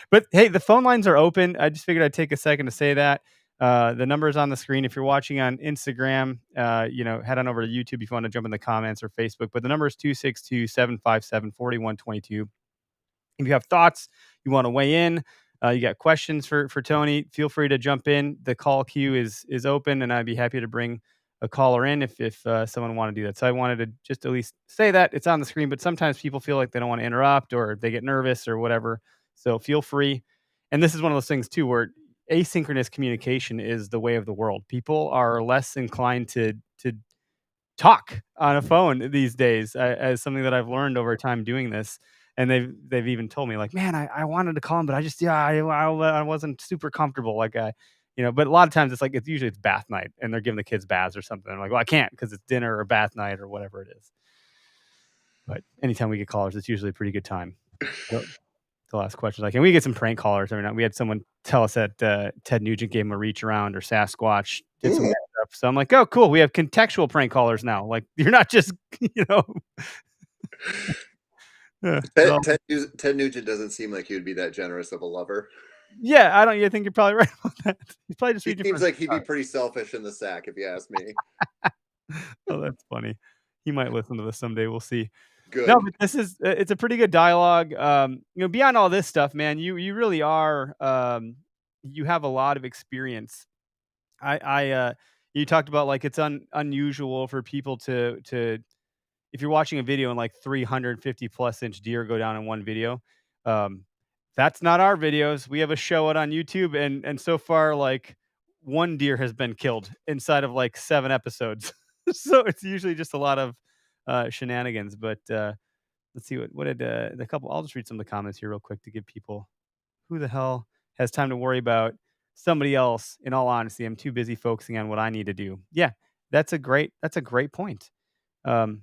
but hey, the phone lines are open. I just figured I'd take a second to say that. The number is on the screen. If you're watching on Instagram, head on over to YouTube if you want to jump in the comments or Facebook. But the number is 262-757-4122. If you have thoughts, you want to weigh in, you got questions for Tony, feel free to jump in. The call queue is open, and I'd be happy to bring a caller in if someone want to do that. So I wanted to just at least say that it's on the screen, but sometimes people feel like they don't want to interrupt or they get nervous or whatever. So feel free. And this is one of those things too, where asynchronous communication is the way of the world. People are less inclined to talk on a phone these days, as something that I've learned over time doing this. And they've even told me like, man, I wanted to call him, but I just I wasn't super comfortable. Like but a lot of times it's usually it's bath night and they're giving the kids baths or something. I'm like, well, I can't because it's dinner or bath night or whatever it is. But anytime we get callers, it's usually a pretty good time. The last question, like, and we get some prank callers every night. We had someone tell us that Ted Nugent gave him a reach around or Sasquatch did some weird stuff. So I'm like, oh, cool. We have contextual prank callers now. Like, you're not just, Ted Nugent doesn't seem like he would be that generous of a lover. Yeah, I think you're probably right about that. He's probably just He seems like he'd be pretty selfish in the sack, if you ask me. Oh, that's funny. He might listen to this someday. We'll see. Good. No, but it's a pretty good dialogue. Beyond all this stuff, man, you really are, you have a lot of experience. You talked about like it's unusual for people to if you're watching a video and like 350 plus inch deer go down in one video. um, that's not our videos. We have a show out on YouTube, and so far, like one deer has been killed inside of like 7 episodes. So it's usually just a lot of shenanigans. But let's see what did the couple. I'll just read some of the comments here real quick to give people who the hell has time to worry about somebody else. In all honesty, I'm too busy focusing on what I need to do. Yeah, that's a great point. Um,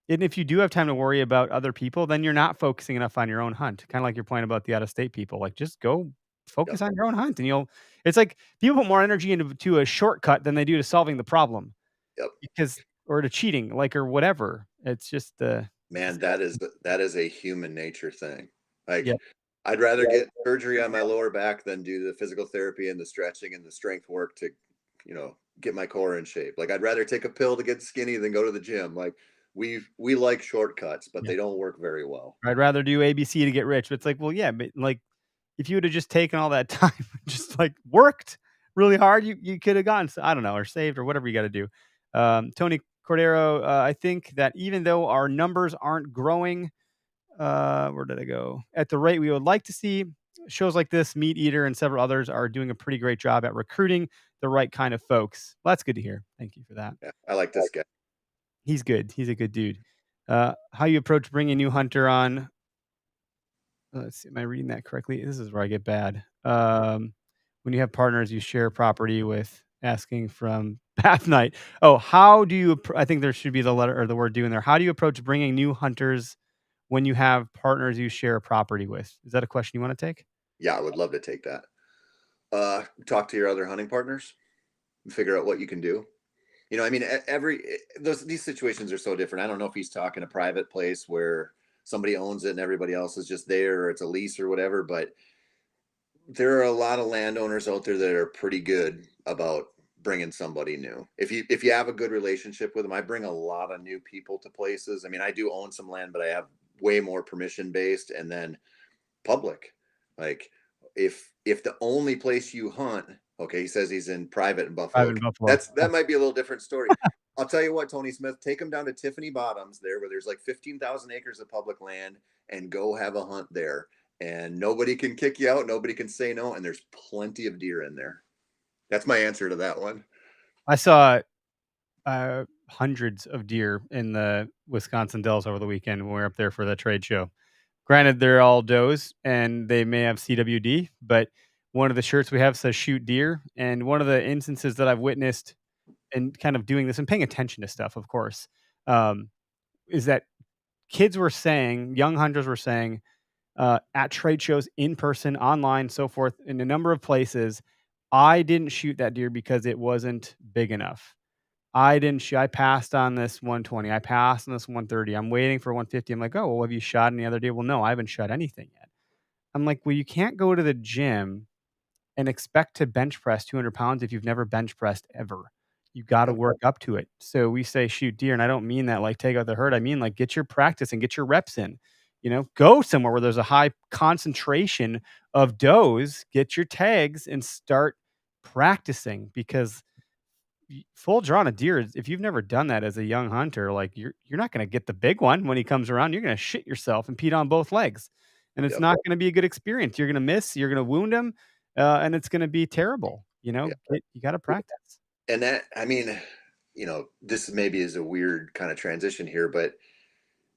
and if you do have time to worry about other people, then you're not focusing enough on your own hunt. Kind of like your point about the out of state people. Like just go focus on your own hunt, and it's like people put more energy into a shortcut than they do to solving the problem. Yep. Or to cheating, like, or whatever. It's just man, that is a human nature thing. Like, Yep. I'd rather get surgery on my lower back than do the physical therapy and the stretching and the strength work to, get my core in shape. Like, I'd rather take a pill to get skinny than go to the gym. Like, we like shortcuts, but they don't work very well. I'd rather do ABC to get rich. But it's like, well, yeah, but like if you would have just taken all that time, just like worked really hard, you could have gotten, I don't know, or saved or whatever you got to do. Tony Cordero, I think that even though our numbers aren't growing, where did I go? At the rate we would like to see, shows like this, Meateater and several others are doing a pretty great job at recruiting the right kind of folks. Well, that's good to hear. Thank you for that. Yeah, I like this guy. He's good. He's a good dude. How you approach bringing a new hunter on? Let's see. Am I reading that correctly? This is where I get bad. When you have partners, you share property with asking from Path Night. Oh, how do you? I think there should be the letter or the word "do" in there. How do you approach bringing new hunters when you have partners you share a property with? Is that a question you want to take? Yeah, I would love to take that. Talk to your other hunting partners and figure out what you can do. You know, I mean, these situations are so different. I don't know if he's talking a private place where somebody owns it and everybody else is just there, or it's a lease or whatever. But there are a lot of landowners out there that are pretty good about bringing somebody new. If you have a good relationship with them, I bring a lot of new people to places. I mean, I do own some land, but I have way more permission based, and then public. Like if the only place you hunt, okay, he says he's in private in Buffalo. Private in Buffalo. That might be a little different story. I'll tell you what, Tony Smith, take him down to Tiffany Bottoms there, where there's like 15,000 acres of public land, and go have a hunt there. And nobody can kick you out. Nobody can say no. And there's plenty of deer in there. That's my answer to that one. I saw hundreds of deer in the Wisconsin Dells over the weekend when we were up there for the trade show. Granted, they're all does and they may have CWD, but one of the shirts we have says shoot deer. And one of the instances that I've witnessed and kind of doing this and paying attention to stuff, of course, is that kids were saying, young hunters were saying, at trade shows, in person, online, so forth, in a number of places, I didn't shoot that deer because it wasn't big enough. I didn't shoot. I passed on this 120. I passed on this 130. I'm waiting for 150. I'm like, oh, well, have you shot any other deer? Well, no, I haven't shot anything yet. I'm like, well, you can't go to the gym and expect to bench press 200 pounds if you've never bench pressed ever. You got to Yep. work up to it. So we say shoot deer, and I don't mean that like take out the herd. I mean like get your practice and get your reps in. You know, go somewhere where there's a high concentration of does, get your tags, and start practicing because full draw on a deer, if you've never done that as a young hunter, like you're not going to get the big one when he comes around. You're going to shit yourself and pee on both legs, and it's Yep. not going to be a good experience. You're going to miss. You're going to wound him, and it's going to be terrible. You know, Yeah. you got to practice. And that, I mean, this maybe is a weird kind of transition here, but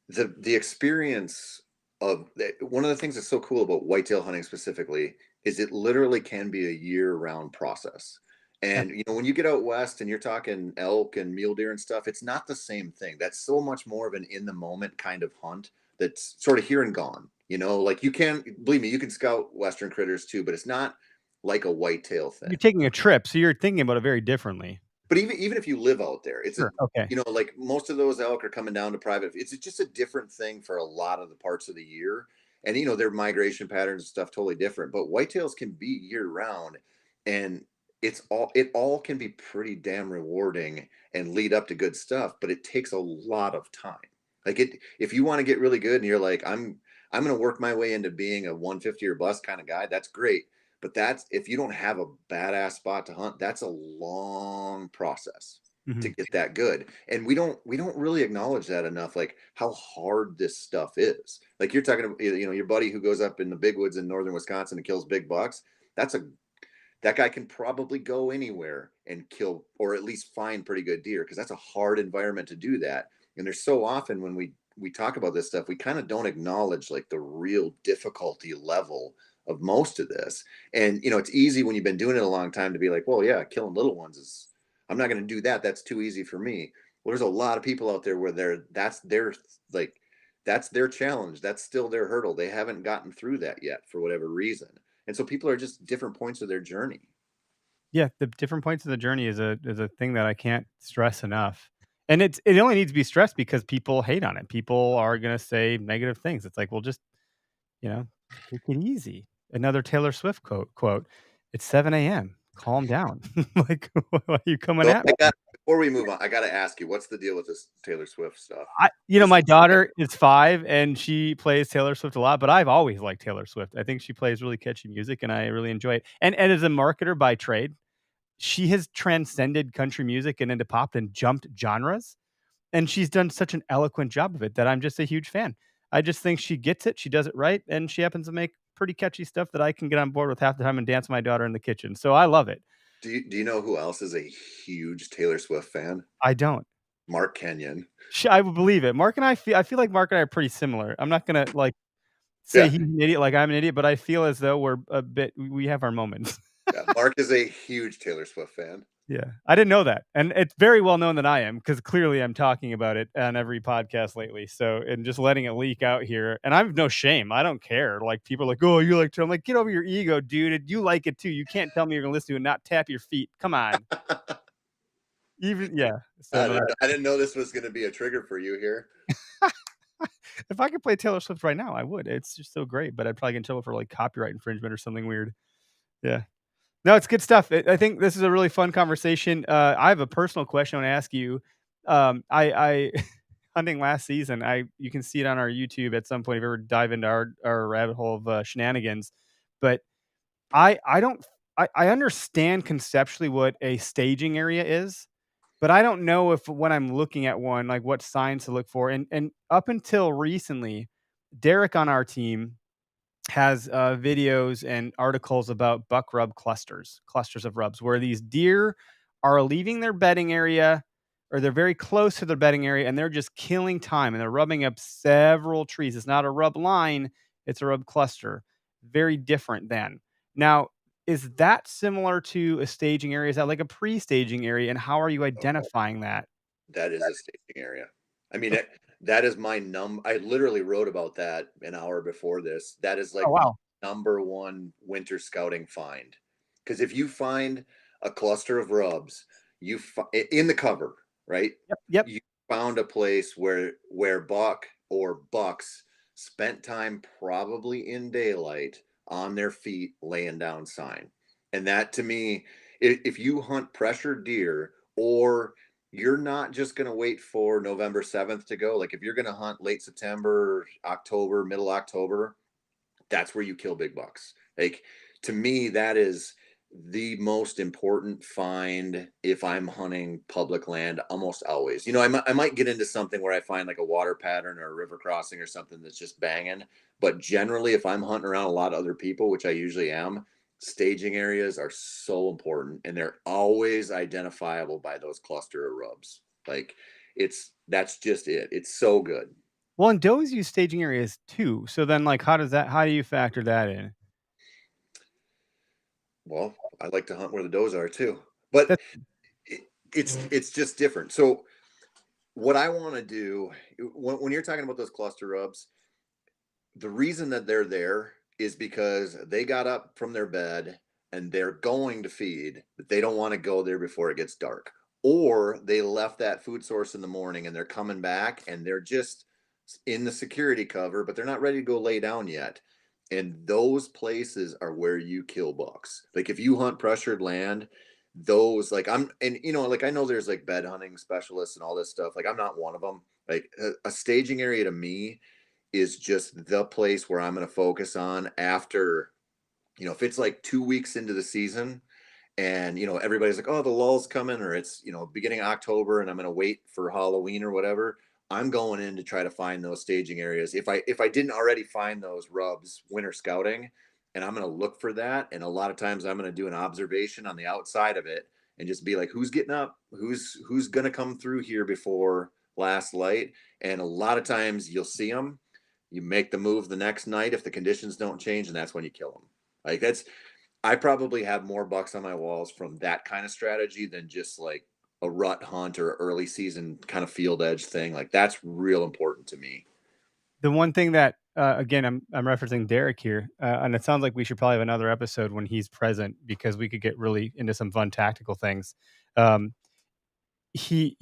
the experience of one of the things that's so cool about whitetail hunting specifically is it literally can be a year-round process. Yeah. And when you get out west and you're talking elk and mule deer and stuff, it's not the same thing. That's so much more of an in the moment kind of hunt that's sort of here and gone. Like you can, believe me, you can scout western critters too, but it's not like a whitetail thing. You're taking a trip, so you're thinking about it very differently. But even if you live out there, it's Sure. Okay. like most of those elk are coming down to private. It's just a different thing for a lot of the parts of the year. And their migration patterns and stuff totally different. But whitetails can be year round, and it all can be pretty damn rewarding and lead up to good stuff, but it takes a lot of time. Like if you want to get really good and you're like, I'm gonna work my way into being a 150 or bust kind of guy, that's great. But that's if you don't have a badass spot to hunt, that's a long process to Mhm. get that good. And we don't really acknowledge that enough, like how hard this stuff is. Like you're talking about, your buddy who goes up in the big woods in northern Wisconsin and kills big bucks. That guy can probably go anywhere and kill or at least find pretty good deer, because that's a hard environment to do that. And there's so often when we talk about this stuff, we kind of don't acknowledge like the real difficulty level of most of this. And it's easy when you've been doing it a long time to be like, well, yeah, killing little ones is, I'm not going to do that. That's too easy for me. Well, there's a lot of people out there where that's their like that's their challenge. That's still their hurdle. They haven't gotten through that yet for whatever reason. And so people are just different points of their journey. Yeah, the different points of the journey is a thing that I can't stress enough. And it only needs to be stressed because people hate on it. People are gonna say negative things. It's like, well, just, you know, take it easy. Another Taylor Swift quote. It's 7 a.m. Calm down. Like, why are you coming So at me? before we move on, I got to ask you, what's the deal with this Taylor Swift stuff? My daughter is 5 and she plays Taylor Swift a lot, but I've always liked Taylor Swift. I think she plays really catchy music and I really enjoy it. And as a marketer by trade, she has transcended country music and into pop and jumped genres. And she's done such an eloquent job of it that I'm just a huge fan. I just think she gets it. She does it right. And she happens to make pretty catchy stuff that I can get on board with half the time and dance my daughter in the kitchen. So I love it. Do you know who else is a huge Taylor Swift fan? I don't. Mark Kenyon. I would believe it. I feel like Mark and I are pretty similar. I'm not going to like say Yeah. he's an idiot like I'm an idiot, but I feel as though we have our moments. Yeah, Mark is a huge Taylor Swift fan. Yeah, I didn't know that, and it's very well known that I am, because clearly I'm talking about it on every podcast lately. So, and just letting it leak out here, and I've no shame. I don't care. Like people are like, "Oh, you like to?" I'm like, "Get over your ego, dude. You like it too. You can't tell me you're gonna listen to it and not tap your feet. Come on." Even yeah. So no, I didn't know this was going to be a trigger for you here. if I could play Taylor Swift right now, I would. It's just so great, but I'd probably get in trouble for like copyright infringement or something weird. Yeah. No, it's good stuff. I think this is a really fun conversation. I have a personal question I want to ask you. I hunting last season. You can see it on our YouTube at some point if you ever dive into our rabbit hole of shenanigans. But I don't I understand conceptually what a staging area is, but I don't know if when I'm looking at one, like what signs to look for. And up until recently, Derek on our team has videos and articles about buck rub clusters of rubs, where these deer are leaving their bedding area or they're very close to their bedding area and they're just killing time and they're rubbing up several trees. It's not a rub line, it's a rub cluster. Very different than. Now, is that similar to a staging area? Is that like a pre-staging area? And how are you Oh, identifying that? that is a staging area. I mean, that is my I literally wrote about that an hour before this. That is Oh like my wow. number one winter scouting find. Because if you find a cluster of rubs, in the cover, right? Yep. Yep. You found a place where buck or bucks spent time probably in daylight on their feet laying down sign. And that to me, if you hunt pressured deer, or you're not just going to wait for November 7th to go. Like if you're going to hunt late September, October, middle October, that's where you kill big bucks. Like to me, that is the most important find if I'm hunting public land almost always. I might get into something where I find like a water pattern or a river crossing or something that's just banging. But generally, if I'm hunting around a lot of other people, which I usually am, staging areas are so important and they're always identifiable by those cluster of rubs. Like that's just it. It's so good. Well, and does use staging areas too. So then, like, how do you factor that in? Well, I like to hunt where the does are too. But That it, it's just different. So what I want to do when you're talking about those cluster rubs, the reason that they're there is because they got up from their bed and they're going to feed, but they don't want to go there before it gets dark. Or they left that food source in the morning and they're coming back and they're just in the security cover, but they're not ready to go lay down yet. And those places are where you kill bucks. Like if you hunt pressured land, those like I'm and like I know there's like bed hunting specialists and all this stuff. Like I'm not one of them. Like a staging area to me is just the place where I'm going to focus on after, if it's like 2 weeks into the season and, everybody's like, oh, the lull's coming or it's, beginning of October and I'm going to wait for Halloween or whatever. I'm going in to try to find those staging areas. If I didn't already find those rubs winter scouting, and I'm going to look for that. And a lot of times I'm going to do an observation on the outside of it and just be like, who's getting up? Who's going to come through here before last light? And a lot of times you'll see them. You make the move the next night if the conditions don't change, and that's when you kill them. Like I probably have more bucks on my walls from that kind of strategy than just like a rut hunt or early season kind of field edge thing. Like that's real important to me. the one thing that again, I'm referencing Derek here, and it sounds like we should probably have another episode when he's present because we could get really into some fun tactical things. Um, he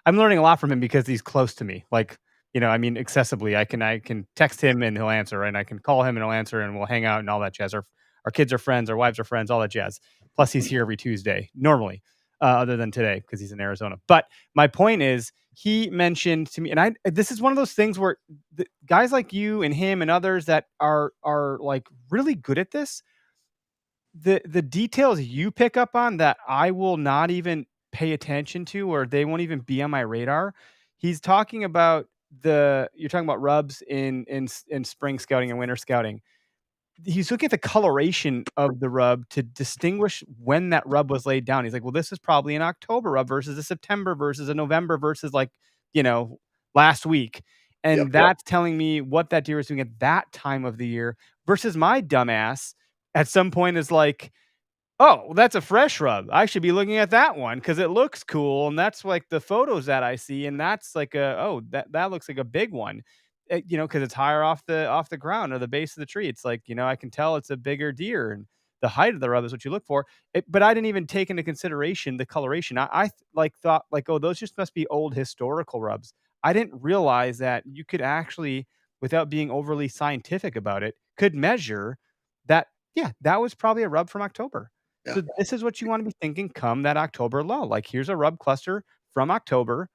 I'm learning a lot from him because he's close to me. Like, I mean, accessibly. I can text him and he'll answer, and I can call him and he'll answer, and we'll hang out and all that jazz. Our kids are friends, our wives are friends, all that jazz. Plus, he's here every Tuesday normally, other than today because he's in Arizona. But my point is, he mentioned to me, and this is one of those things where guys like you and him and others that are like really good at this, the details you pick up on that I will not even pay attention to or they won't even be on my radar. He's talking about you're talking about rubs in spring scouting and winter scouting. He's looking at the coloration of the rub to distinguish when that rub was laid down. He's like, well, this is probably an October rub versus a September versus a November versus like, you know, last week. Yep. And that's telling me what that deer is doing at that time of the year versus my dumbass at some point is like, Oh, well, that's a fresh rub. I should be looking at that one because it looks cool, and that's like the photos that I see, and that's like that looks like a big one, because it's higher off the ground or the base of the tree. It's like I can tell it's a bigger deer, and the height of the rub is what you look for. But I didn't even take into consideration the coloration. Thought like, oh, those just must be old historical rubs. I didn't realize that you could actually, without being overly scientific about it, could measure that. Yeah, that was probably a rub from October. Yeah. So this is what you wanna be thinking come that October lull. Like, here's a rub cluster from October,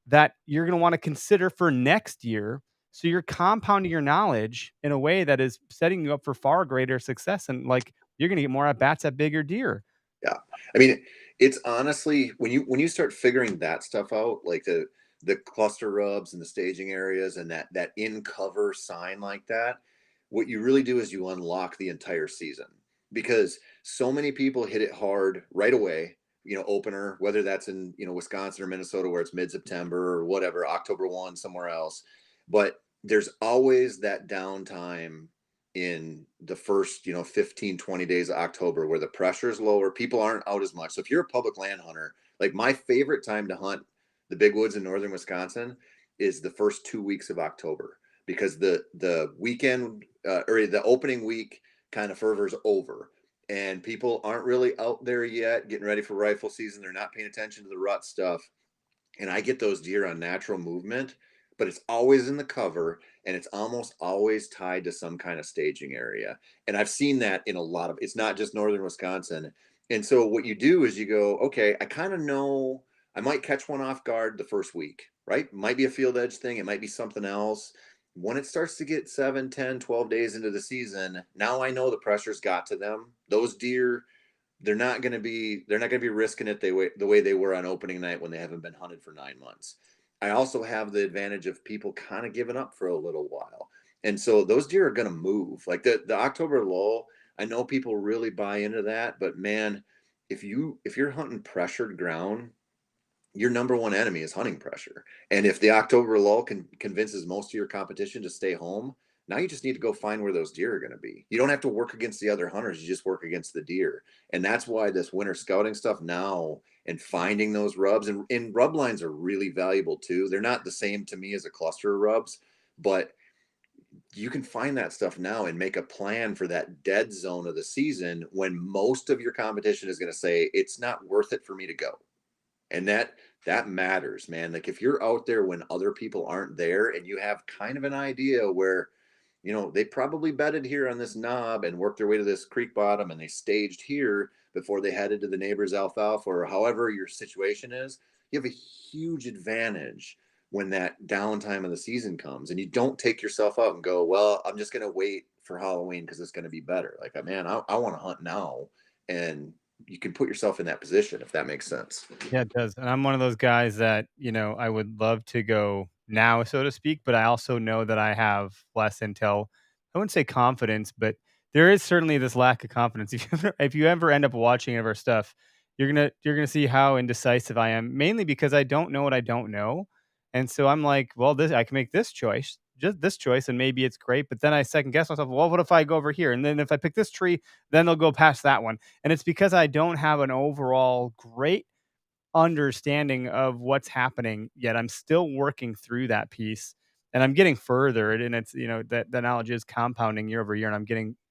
that you're gonna wanna consider for next year, so you're compounding your knowledge in a way that is setting you up for far greater success, and, like, you're gonna get more at bats at bigger deer. Yeah. I mean, it's honestly when you start figuring that stuff out, like the cluster rubs and the staging areas and that in cover sign like that, what you really do is you unlock the entire season because so many people hit it hard right away, opener, whether that's in, Wisconsin or Minnesota where it's mid-September or whatever, October 1 somewhere else. But there's always that downtime in the first 15, 20 days of October where the pressure is lower, people aren't out as much. So if you're a public land hunter, like my favorite time to hunt the big woods in northern Wisconsin is the first 2 weeks of October because the weekend or the opening week kind of fervor's over and people aren't really out there yet getting ready for rifle season. They're not paying attention to the rut stuff, and I get those deer on natural movement, but it's always in the cover and it's almost always tied to some kind of staging area. And I've seen that in a lot of, it's not just northern Wisconsin. And so what you do is you go, okay, I kind of know I might catch one off guard the first week, right? Might be a field edge thing, it might be something else. When it starts to get 7, 10, 12 days into the season, now I know the pressure's got to them. Those deer, they're not going to be risking it the way they were on opening night when they haven't been hunted for 9 months. I also have the advantage of people kind of giving up for a little while, and so those deer are going to move. Like the October lull, I know people really buy into that, but man, if you're hunting pressured ground, your number one enemy is hunting pressure. And if the October lull convinces most of your competition to stay home, now you just need to go find where those deer are going to be. You don't have to work against the other hunters, you just work against the deer. And that's why this winter scouting stuff now and finding those rubs and rub lines are really valuable too. They're not the same to me as a cluster of rubs, but you can find that stuff now and make a plan for that dead zone of the season when most of your competition is going to say it's not worth it for me to go. And that matters, man. Like if you're out there when other people aren't there and you have kind of an idea where they probably bedded here on this knob and worked their way to this creek bottom and they staged here before they headed to the neighbor's alfalfa or however your situation is, you have a huge advantage when that downtime of the season comes and you don't take yourself out and go, well, I'm just going to wait for Halloween because it's going to be better. Like, man, I want to hunt now. And you can put yourself in that position if that makes sense. Yeah, it does, and I'm one of those guys that, I would love to go now, so to speak, but I also know that I have less intel. I wouldn't say confidence, but there is certainly this lack of confidence. If you ever end up watching any of our stuff, you're gonna see how indecisive I am, mainly because I don't know what I don't know, and so I'm like, "Well, this I can make this choice, just this choice, and maybe it's great," but then I second guess myself, "Well, what if I go over here? And then if I pick this tree, then they'll go past that one." And it's because I don't have an overall great understanding of what's happening, yet I'm still working through that piece and I'm getting further. And it's, that the knowledge is compounding year over year. And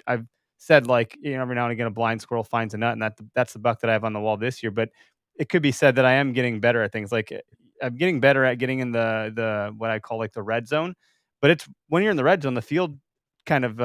I've said like, every now and again, a blind squirrel finds a nut and that's the buck that I have on the wall this year. But it could be said that I am getting better at things. Like I'm getting better at getting in the, what I call like the red zone, but it's when you're in the red zone, the field kind of,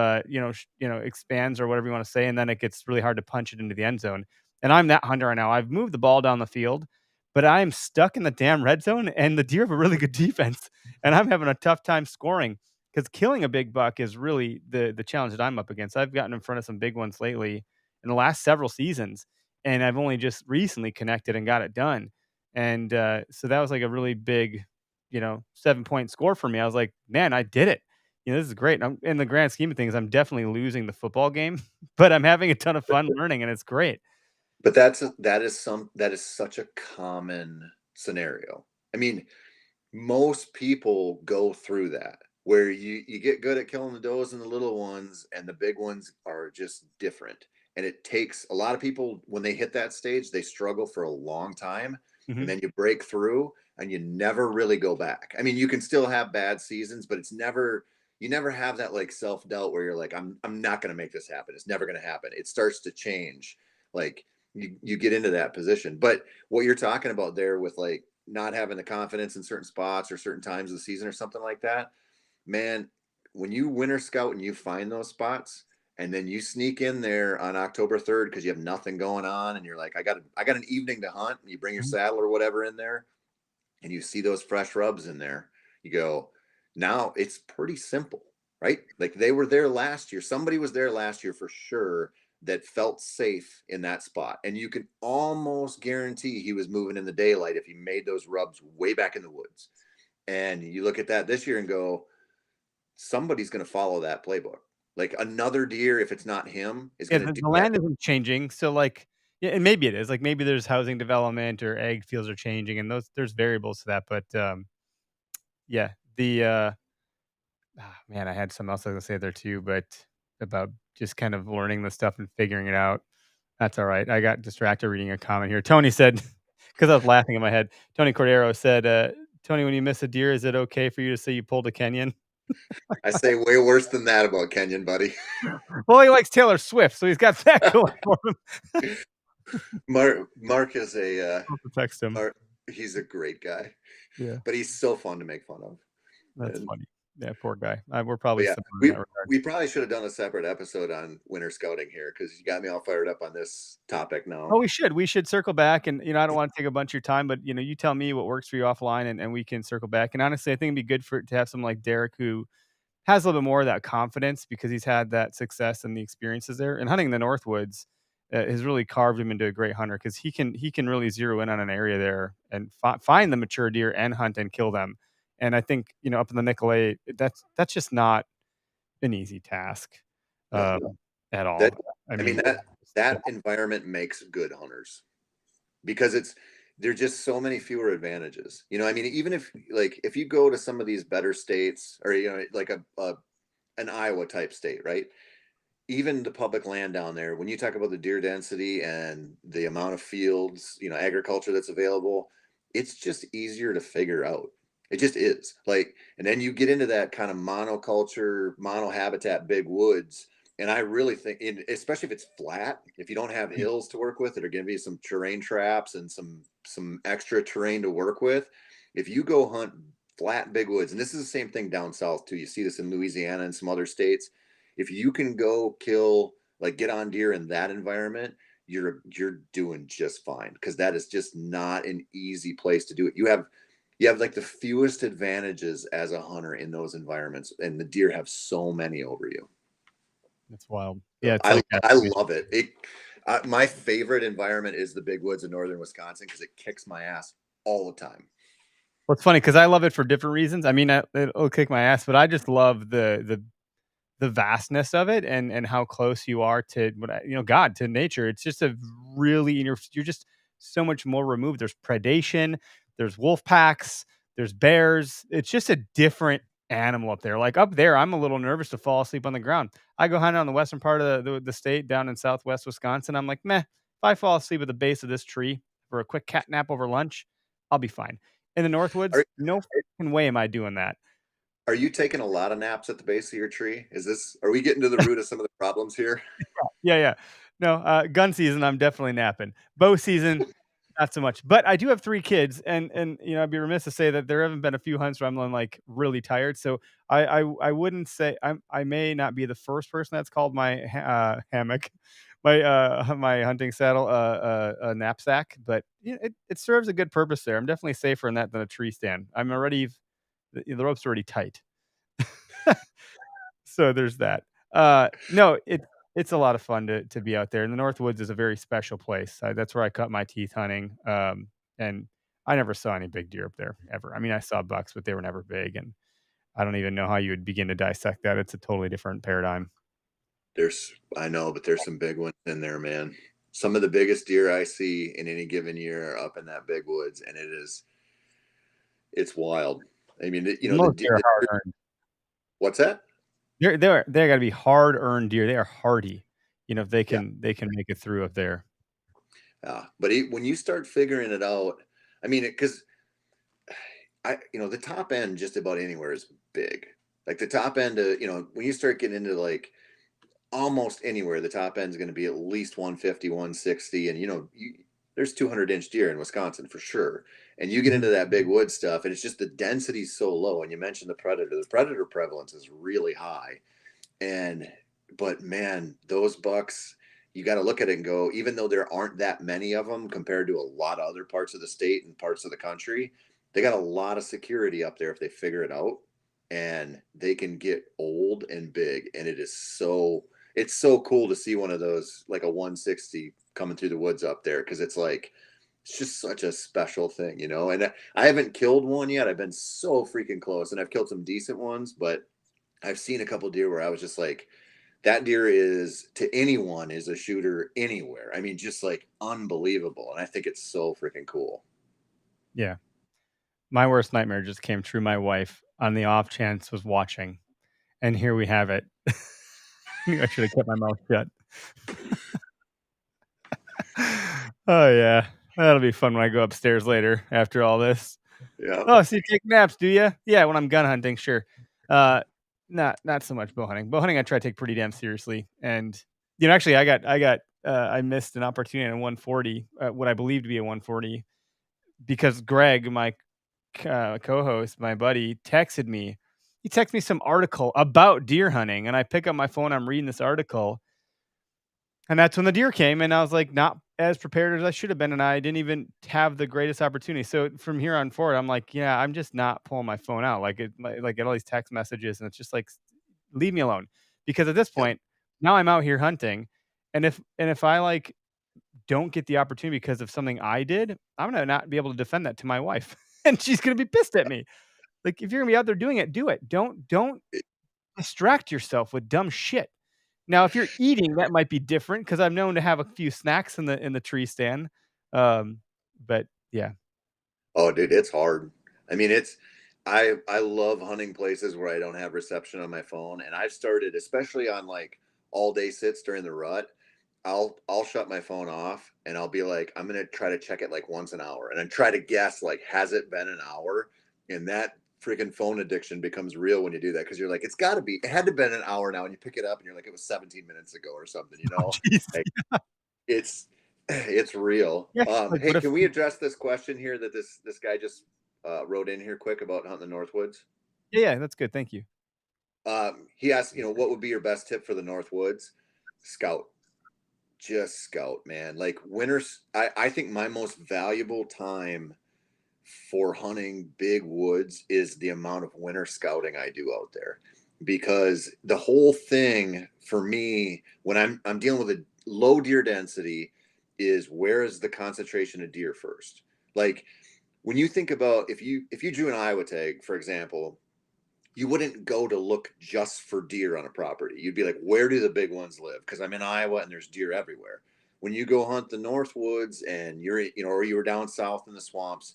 expands or whatever you want to say. And then it gets really hard to punch it into the end zone, and I'm that hunter right now. I've moved the ball down the field, but I am stuck in the damn red zone, and the deer have a really good defense, and I'm having a tough time scoring because killing a big buck is really the challenge that I'm up against. I've gotten in front of some big ones lately in the last several seasons, and I've only just recently connected and got it done. And so that was like a really big, 7-point score for me. I was like, man, I did it. This is great. I'm in the grand scheme of things, I'm definitely losing the football game, but I'm having a ton of fun learning, and it's great. But that is such a common scenario. I mean, most people go through that where you get good at killing the does and the little ones and the big ones are just different. and it takes a lot of people when they hit that stage, they struggle for a long time, and Mhm. then you break through and you never really go back. I mean, you can still have bad seasons, but it's never you never have that like self-doubt where you're like, I'm not gonna make this happen. It's never gonna happen. It starts to change. Like you get into that position. But what you're talking about there with like not having the confidence in certain spots or certain times of the season or something like that, man, when you winter scout and you find those spots and then you sneak in there on October 3rd because you have nothing going on and you're like, I got an evening to hunt, and you bring your Mhm. saddle or whatever in there and you see those fresh rubs in there, you go, now it's pretty simple, right? Like they were there last year. Somebody was there last year for sure that felt safe in that spot. And you can almost guarantee he was moving in the daylight if he made those rubs way back in the woods. And you look at that this year and go, somebody's going to follow that playbook. Like another deer, if it's not him, is Yeah, going to do the that. land isn't changing, so, like yeah, and maybe it is, like, maybe there's housing development or ag fields are changing, and there's variables to that, but, yeah, man, I had something else I was gonna say there too, but about just kind of learning the stuff and figuring it out. That's alright. I got distracted reading a comment here. Tony said, because I was laughing in my head, Tony Cordero said, "Tony, when you miss a deer, is it okay for you to say you pulled a Kenyan?" I say way worse than that about Kenyon, buddy. Well, he likes Taylor Swift, so he's got that going for him. Mark is a I'll have to text him. Mark, he's a great guy, Yeah, but he's so fun to make fun of. that's And funny. Yeah, poor guy. We're but probably yeah, similar in we that regard. we probably should have done a separate episode on winter scouting here because you got me all fired up on this topic Oh, now. we should. We should circle back and, I don't wanna take a bunch of your time, but, you tell me what works for you offline and we can circle back. And honestly, I think it'd be good to have someone like Derek who has a little bit more of that confidence because he's had that success and the experiences there. And hunting the Northwoods, has really carved him into a great hunter because he can really zero in on an area there and find the mature deer and hunt and kill them. And I think, up in the Nicolay, that's just not an easy task, No, um, at that all. I I mean mean, that environment makes good hunters because there's just so many fewer advantages. I mean, even if you go to some of these better states or like a an Iowa type state, right? Even the public land down there, when you talk about the deer density and the amount of fields, agriculture that's available, it's just easier to figure out. It just is. Like, and then you get into that kind of monoculture, mono habitat, big woods. And I really think, especially if it's flat, if you don't have hills to work with, that are going to be some terrain traps and some extra terrain to work with. If you go hunt flat big woods, and this is the same thing down south too. You see this in Louisiana and some other states, if you can go kill, like get on deer in that environment, you're doing just fine because that is just not an easy place to do it. You have like the fewest advantages as a hunter in those environments, and the deer have so many over you. that's wild. So Yeah, it's I like that. I love it. My favorite environment is the big woods in northern Wisconsin because it kicks my ass all the time. Well, it's funny because I love it for different reasons. I mean, it'll kick my ass, but I just love the vastness of it and how close you are to God, to nature. It's just a really you're just so much more removed. There's predation, there's wolf packs, there's bears. It's just a different animal up there. Like up there, I'm a little nervous to fall asleep on the ground. I go hunt on the western part of the state down in southwest Wisconsin. I'm like, meh, if I fall asleep at the base of this tree for a quick cat nap over lunch, I'll be fine. In the Northwoods, Are no fucking way am I doing that. are you taking a lot of naps at the base of your tree? Are we getting to the root of some of the problems here? Yeah, yeah. No, gun season, I'm definitely napping. Bow season, not so much. But I do have 3 kids, and I'd be remiss to say that there haven't been a few hunts where I'm, like, really tired, so I wouldn't say I may not be the first person that's called my hammock, my hunting saddle, a knapsack, but, it serves a good purpose there. I'm definitely safer in that than a tree stand. The rope's already tight. So there's that. No, it's a lot of fun to be out there, and the Northwoods is a very special place. That's where I cut my teeth hunting, and I never saw any big deer up there ever. I mean, I saw bucks, but they were never big, and I don't even know how you would begin to dissect that. It's a totally different paradigm. I know, but there's some big ones in there, man. Some of the biggest deer I see in any given year are up in that big woods, and it's wild. I mean, Most deer are hard earned. what's that? They gotta be hard earned deer. They are hardy. if they Yeah. can make it through up there. But when you start figuring it out, I mean, because the top end just about anywhere is big. Like the top end, when you start getting into like almost anywhere, the top end is going to be at least 150, 160. And, there's 200-inch deer in Wisconsin for sure. And you get into Mhm. that big wood stuff, and it's just the density's so low. And you mentioned the predator. The predator prevalence is really high. But man, those bucks, you got to look at it and go, even though there aren't that many of them compared to a lot of other parts of the state and parts of the country, they got a lot of security up there if they figure it out. And they can get old and big. And it's so cool to see one of those, like a 160 coming through the woods up there. Cause it's just such a special thing, and I haven't killed one yet. I've been so freaking close, and I've killed some decent ones, but I've seen a couple deer where I was just like, that deer is to anyone is a shooter anywhere. I mean, just like unbelievable. And I think it's so freaking cool. Yeah. My worst nightmare just came true. My wife, on the off chance, was watching, and here we have it. Knew I should have kept my mouth shut. Oh yeah, that'll be fun when I go upstairs later after all this. Yeah. Oh, so you take naps, do you? Yeah, when I'm gun hunting, sure. Uh, not so much bow hunting. Bow hunting, I try to take pretty damn seriously. And actually, I missed an opportunity on a 140, what I believe to be a 140, because Greg, my co-host, my buddy, texted me. He texted me some article about deer hunting, and I pick up my phone. I'm reading this article, and that's when the deer came, and I was like, not as prepared as I should have been, and I didn't even have the greatest opportunity. So from here on forward, I'm like, yeah, I'm just not pulling my phone out. Like get all these text messages, and it's just like, leave me alone. Because at this Yep. point, now I'm out here hunting, and if I like don't get the opportunity because of something I did, I'm gonna not be able to defend that to my wife, and she's gonna be pissed at me. Like, if you're gonna be out there doing it, do it. Don't distract yourself with dumb shit. Now, if you're eating, that might be different because I'm known to have a few snacks in the tree stand. But yeah, Oh, dude, it's hard. I mean, I love hunting places where I don't have reception on my phone. And I've started, especially on like all day sits during the rut, I'll shut my phone off and I'll be like, I'm gonna try to check it like once an hour and then try to guess like, has it been an hour? And that freaking phone addiction becomes real when you do that because you're like, it had to been an hour now, and you pick it up and you're like, it was 17 minutes ago or something, jeez. Like it's it's real. Yeah, like, Hey, what if can we address this question here that this guy just wrote in here quick about hunting the Northwoods? yeah, that's good, thank you. He asked, what would be your best tip for the Northwoods? Scout, just scout, man. Like winters, I think my most valuable time for hunting big woods is the amount of winter scouting I do out there, because the whole thing for me when I'm dealing with a low deer density is, where is the concentration of deer first? Like when you think about, if you drew an Iowa tag, for example, you wouldn't go to look just for deer on a property. You'd be like, where do the big ones live? Because I'm in Iowa and there's deer everywhere. When you go hunt the Northwoods and or you were down south in the swamps,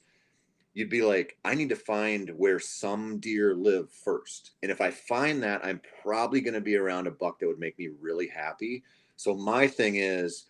you'd be like, I need to find where some deer live first. And if I find that, I'm probably going to be around a buck that would make me really happy. So my thing is,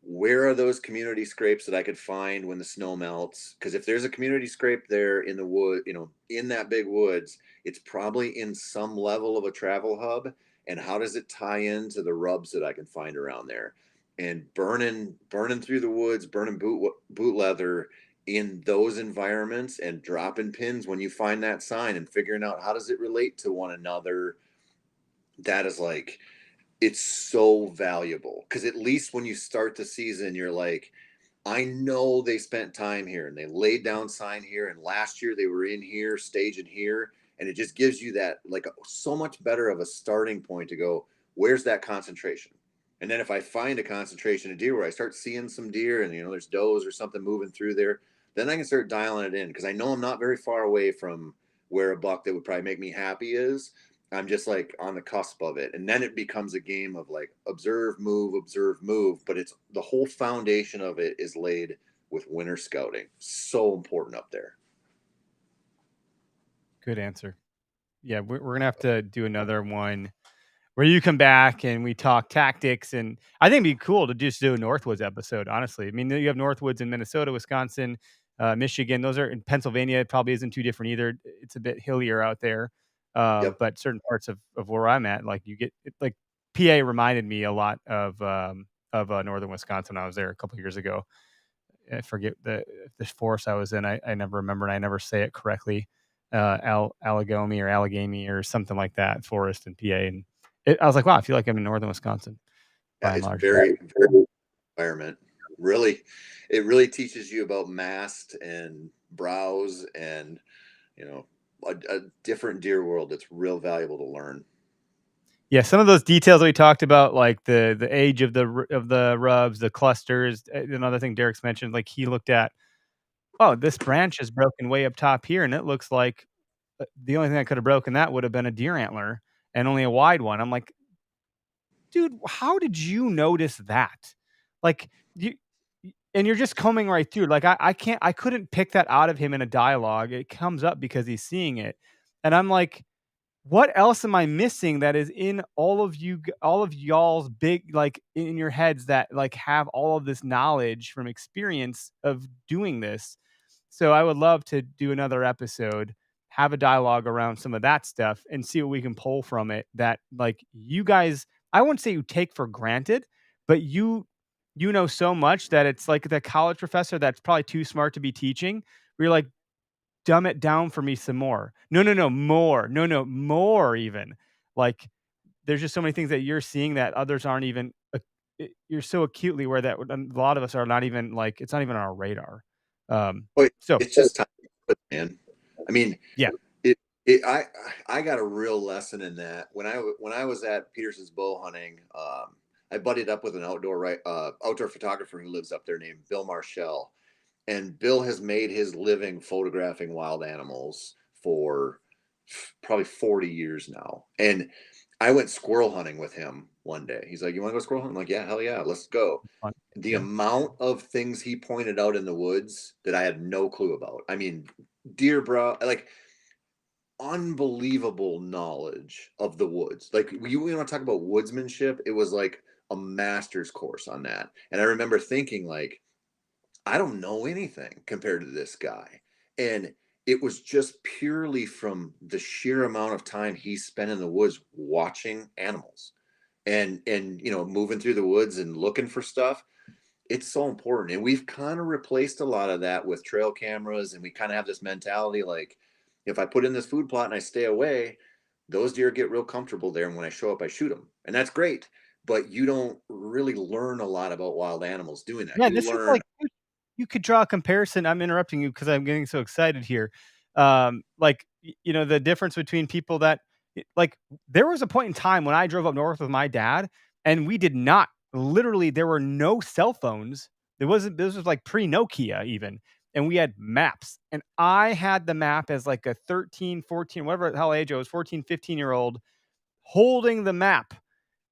where are those community scrapes that I could find when the snow melts? Because if there's a community scrape there in the wood, in that big woods, it's probably in some level of a travel hub. And how does it tie into the rubs that I can find around there? And burning through the woods, burning boot leather in those environments, and dropping pins when you find that sign, and figuring out how does it relate to one another. That is like, it's so valuable, because at least when you start the season, you're like, I know they spent time here and they laid down sign here, and last year they were in here staging here, and it just gives you that, like, so much better of a starting point to go, where's that concentration? And then if I find a concentration of deer where I start seeing some deer, and there's does or something moving through there, then I can start dialing it in, because I know I'm not very far away from where a buck that would probably make me happy is. I'm just like on the cusp of it. And then it becomes a game of like observe, move. But it's the whole foundation of it is laid with winter scouting. So important up there. Good answer. Yeah, we're gonna have to do another one where you come back and we talk tactics. And I think it'd be cool to just do a Northwoods episode, honestly. I mean, you have Northwoods in Minnesota, Wisconsin, Michigan. Those are in Pennsylvania. It probably isn't too different either. It's a bit hillier out there. Yep. But certain parts of where I'm at, like you get like PA reminded me a lot of northern Wisconsin when I was there a couple of years ago. I forget the forest I was in. I never remember, and I never say it correctly. Allegheny or Allegheny or something like that. Forest in PA, and I was like, wow, I feel like I'm in northern Wisconsin Yeah, by and it's large. very, very environment. Really, it really teaches you about mast and browse and a different deer world that's real valuable to learn. Yeah, some of those details that we talked about, like the age of the rubs, the clusters. Another thing Derek's mentioned, like he looked at, oh, this branch is broken way up top here, and it looks like the only thing that could have broken that would have been a deer antler and only a wide one. I'm like, dude, how did you notice that? Like you, and you're just coming right through. Like I couldn't pick that out of him in a dialogue. It comes up because he's seeing it, and I'm like, what else am I missing that is in all of y'all's big, like in your heads that like have all of this knowledge from experience of doing this? So I would love to do another episode, have a dialogue around some of that stuff and see what we can pull from it that like you guys, I wouldn't say you take for granted, but you know so much that it's like the college professor that's probably too smart to be teaching. Where you're like, dumb it down for me some more. No, no, no, more. No, no, more even. Like there's just so many things that you're seeing that others aren't even you're so acutely where that a lot of us are not even like it's not even on our radar. But So it's just time, man. I mean, yeah, it, it I got a real lesson in that when I was at Peterson's bow hunting. I buddied up with an outdoor photographer who lives up there named Bill Marshall, and Bill has made his living photographing wild animals for probably 40 years now. And I went squirrel hunting with him one day. He's like, "You want to go squirrel hunting?" I'm like, "Yeah, hell yeah, let's go." fun. The Yeah. amount of things he pointed out in the woods that I had no clue about. I mean, deer brow, like unbelievable knowledge of the woods. Like you want to talk about woodsmanship, it was like a master's course on that. And I remember thinking like, I don't know anything compared to this guy. And it was just purely from the sheer amount of time he spent in the woods watching animals and moving through the woods and looking for stuff. It's so important. And we've kind of replaced a lot of that with trail cameras, and we kind of have this mentality like, if I put in this food plot and I stay away, those deer get real comfortable there, and when I show up I shoot them, and that's great. But you don't really learn a lot about wild animals doing that. Yeah, You this is learn. like you could draw a comparison. I'm interrupting you because I'm getting so excited here. Like the difference between people that like there was a point in time when I drove up north with my dad, and we did not literally there were no cell phones. There wasn't this was like pre Nokia even. And we had maps. And I had the map as like a 13, 14, whatever the hell age I was, 14, 15-year-old holding the map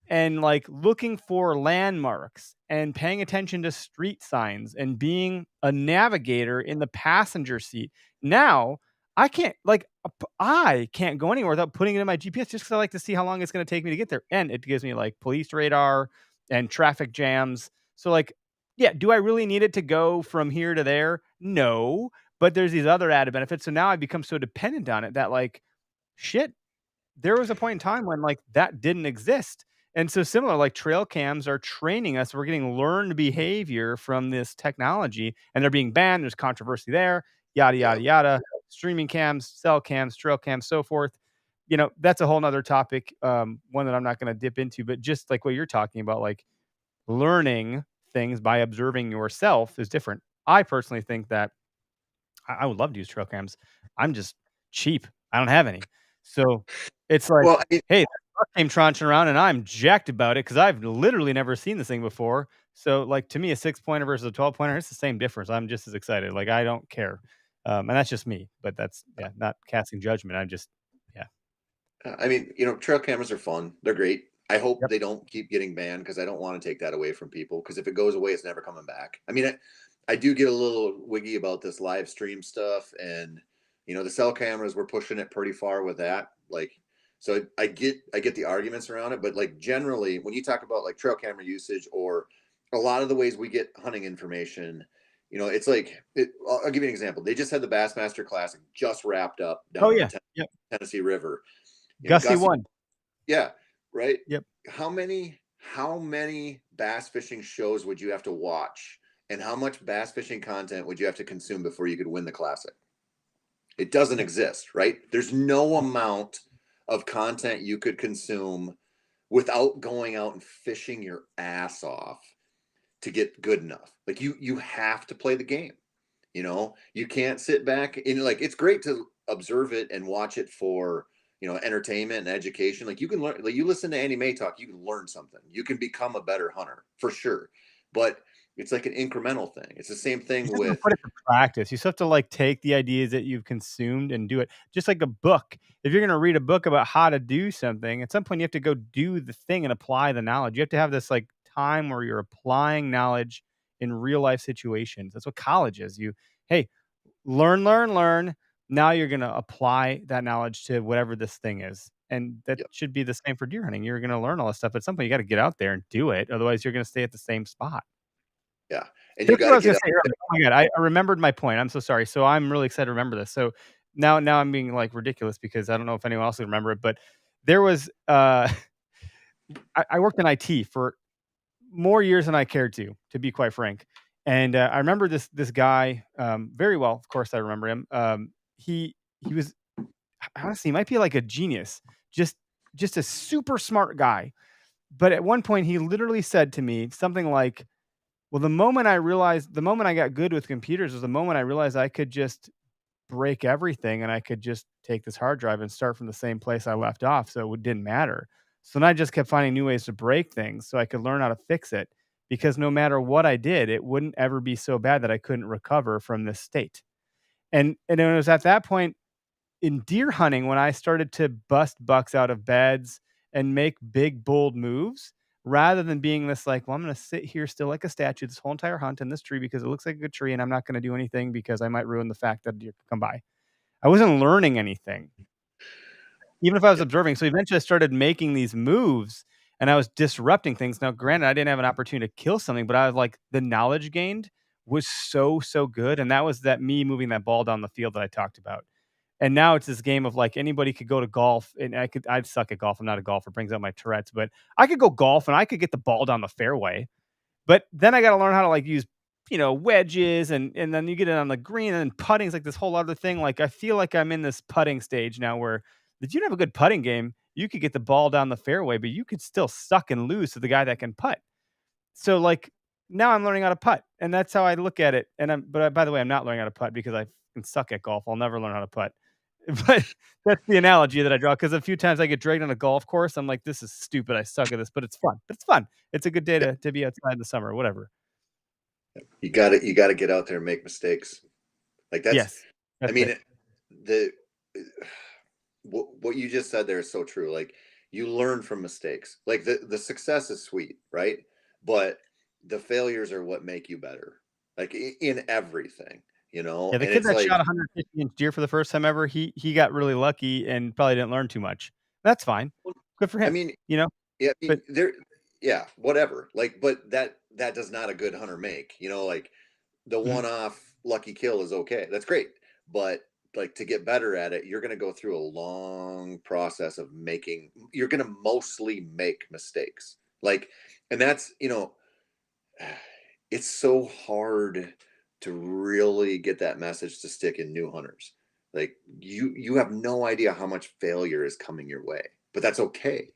and like looking for landmarks and paying attention to street signs and being a navigator in the passenger seat. Now, I can't go anywhere without putting it in my GPS just because I like to see how long it's going to take me to get there. And it gives me like police radar and traffic jams. So like, yeah, do I really need it to go from here to there? No, but there's these other added benefits. So now I become so dependent on it that like, shit, there was a point in time when like that didn't exist. And so similar, like trail cams are training us. We're getting learned behavior from this technology and they're being banned. There's controversy there, yada, yada, Yep. yada. Streaming cams, cell cams, trail cams, so forth. That's a whole nother topic. One that I'm not going to dip into, but just like what you're talking about, like learning things by observing yourself is different. I personally think that I would love to use trail cams. I'm just cheap. I don't have any. So it's like, Well, I mean, hey, that truck came trunching around and I'm jacked about it because I've literally never seen this thing before. So like to me, a 6-pointer versus a 12-pointer, it's the same difference. I'm just as excited. Like I don't care. And that's just me, but that's not casting judgment. I'm just yeah. trail cameras are fun. They're great. I hope Yep. they don't keep getting banned because I don't want to take that away from people. Because if it goes away, it's never coming back. I mean, I do get a little wiggy about this live stream stuff, and the cell cameras we're pushing it pretty far with that. Like, So I get the arguments around it, but like generally when you talk about like trail camera usage or a lot of the ways we get hunting information, it's like I'll give you an example. They just had the Bassmaster Classic just wrapped up Oh down on yeah. the Yep. Tennessee River. Gussie Gussie, won. yeah, right. Yep. How many bass fishing shows would you have to watch, and how much bass fishing content would you have to consume before you could win the classic? It doesn't Yep. exist, right? There's no amount of content you could consume without going out and fishing your ass off to get good enough. Like you have to play the game. You can't sit back and like it's great to observe it and watch it for entertainment and education. Like you can learn, like you listen to Andy May talk, you can learn something. You can become a better hunter for sure. But it's like an incremental thing. It's the same You thing just have to with put it to practice. You still have to like take the ideas that you've consumed and do it. Just like a book. If you're going to read a book about how to do something, at some point you have to go do the thing and apply the knowledge. You have to have this like time where you're applying knowledge in real life situations. That's what college is. Hey, learn, learn, learn. Now you're going to apply that knowledge to whatever this thing is. And that Yep. should be the same for deer hunting. You're going to learn all this stuff. At some point, you got to get out there and do it. Otherwise, you're going to stay at the same spot. Yeah. And you Here's got what I to was gonna get out say earlier. Oh my god, I remembered my point. I'm so sorry. So I'm really excited to remember this. So now I'm being like ridiculous because I don't know if anyone else will remember it, but there was I worked in IT for more years than I cared to be quite frank. And I remember this guy very well. Of course, I remember him. He was honestly he might be like a genius, just just a super smart guy. But at one point, he literally said to me something like, well, the moment I got good with computers was the moment I realized I could just break everything and I could just take this hard drive and start from the same place I left off. So it didn't matter. So then I just kept finding new ways to break things so I could learn how to fix it because no matter what I did, it wouldn't ever be so bad that I couldn't recover from this state. And it was at that point in deer hunting when I started to bust bucks out of beds and make big, bold moves rather than being this like, well, I'm going to sit here still like a statue this whole entire hunt in this tree because it looks like a good tree and I'm not going to do anything because I might ruin the fact that deer could come by. I wasn't learning anything, even if I was Yep. observing. So eventually I started making these moves and I was disrupting things. Now, granted, I didn't have an opportunity to kill something, but I was like, the knowledge gained was so, so good. And that was that me moving that ball down the field that I talked about. And now it's this game of like anybody could go to golf and I'd suck at golf. I'm not a golfer, brings out my Tourette's, but I could go golf and I could get the ball down the fairway. But then I got to learn how to like use, wedges and then you get it on the green and then putting is like this whole other thing. Like I feel like I'm in this putting stage now where if you have a good putting game, you could get the ball down the fairway, but you could still suck and lose to the guy that can putt. So like now I'm learning how to putt, and that's how I look at it. By the way, I'm not learning how to putt because I can suck at golf. I'll never learn how to putt. But that's the analogy that I draw because a few times I get dragged on a golf course. I'm like, this is stupid. I suck at this, but it's fun. It's fun. It's a good day Yeah. to be outside in the summer, or whatever. You got to get out there and make mistakes. Like that's, Yes, I that's mean, it. the what you just said there is so true. Like you learn from mistakes. Like the success is sweet, right? But the failures are what make you better. Like in everything, Yeah, the and kid it's that shot like 150-inch deer for the first time ever, he got really lucky and probably didn't learn too much. That's fine. well, Good for I him. mean, You know, yeah, I but mean, yeah, whatever. Like, but that does not a good hunter make. Like the mhm, one-off lucky kill is okay. That's great, but like to get better at it, you're going to go through a long process of making. You're going to mostly make mistakes. Like, and that's it's so hard to really get that message to stick in new hunters. Like you have no idea how much failure is coming your way, but that's okay.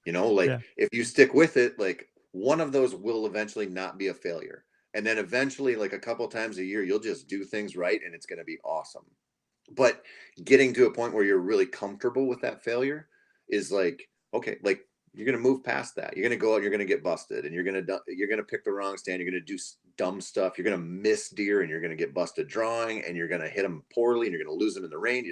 Like yeah. if you stick with it, like one of those will eventually not be a failure. And then eventually, like a couple times a year, you'll just do things right and it's going to be awesome. But getting to a point where you're really comfortable with that failure is like, okay, like you're going to move past that. You're going to go out, you're going to get busted and you're going to pick the wrong stand. You're going to do dumb stuff. You're going to miss deer and you're going to get busted drawing and you're going to hit them poorly and you're going to lose them in the rain.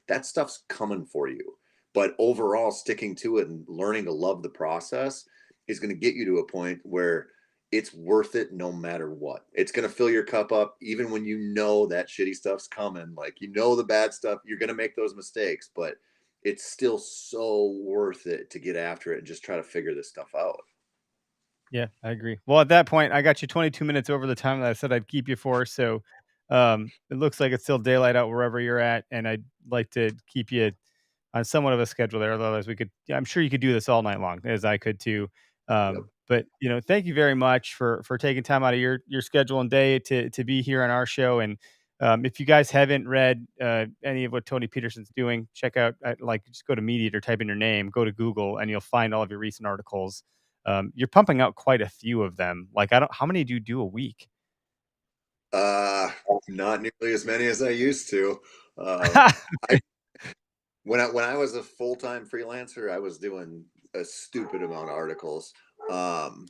That stuff's coming for you. But overall, sticking to it and learning to love the process is going to get you to a point where it's worth it no matter what. It's going to fill your cup up, even when that shitty stuff's coming. Like, the bad stuff, you're going to make those mistakes, but it's still so worth it to get after it and just try to figure this stuff out. Yeah, I agree. Well, at that point, I got you 22 minutes over the time that I said I'd keep you for. So it looks like it's still daylight out wherever you're at. And I'd like to keep you on somewhat of a schedule there. Otherwise, we could, yeah, I'm sure you could do this all night long, as I could too. Yep. But thank you very much for taking time out of your schedule and day to be here on our show. And if you guys haven't read any of what Tony Peterson's doing, check out like just go to Meateater, type in your name, go to Google, and you'll find all of your recent articles. You're pumping out quite a few of them. Like, I don't, how many do you do a week? Uh, Not nearly as many as I used to. Um, I when I was a full time freelancer, I was doing a stupid amount of articles. Um,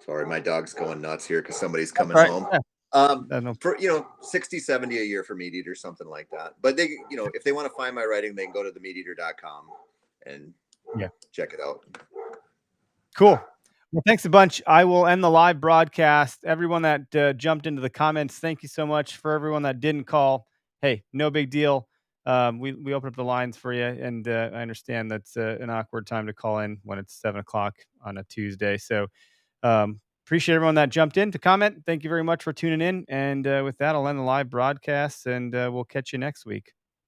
Sorry, my dog's going nuts here because somebody's That's coming all right. home. Yeah, Um, no, for 60, 70 a year for Meateater, something like that. But they, if they want to find my writing, they can go to the meateater.com and yeah. check it out. Cool. Well, thanks a bunch. I will end the live broadcast. Everyone that jumped into the comments, thank you so much. For everyone that didn't call, hey, no big deal. We opened up the lines for you, and I understand that's an awkward time to call in when it's 7 o'clock on a Tuesday. So appreciate everyone that jumped in to comment. Thank you very much for tuning in. And with that, I'll end the live broadcast, and we'll catch you next week.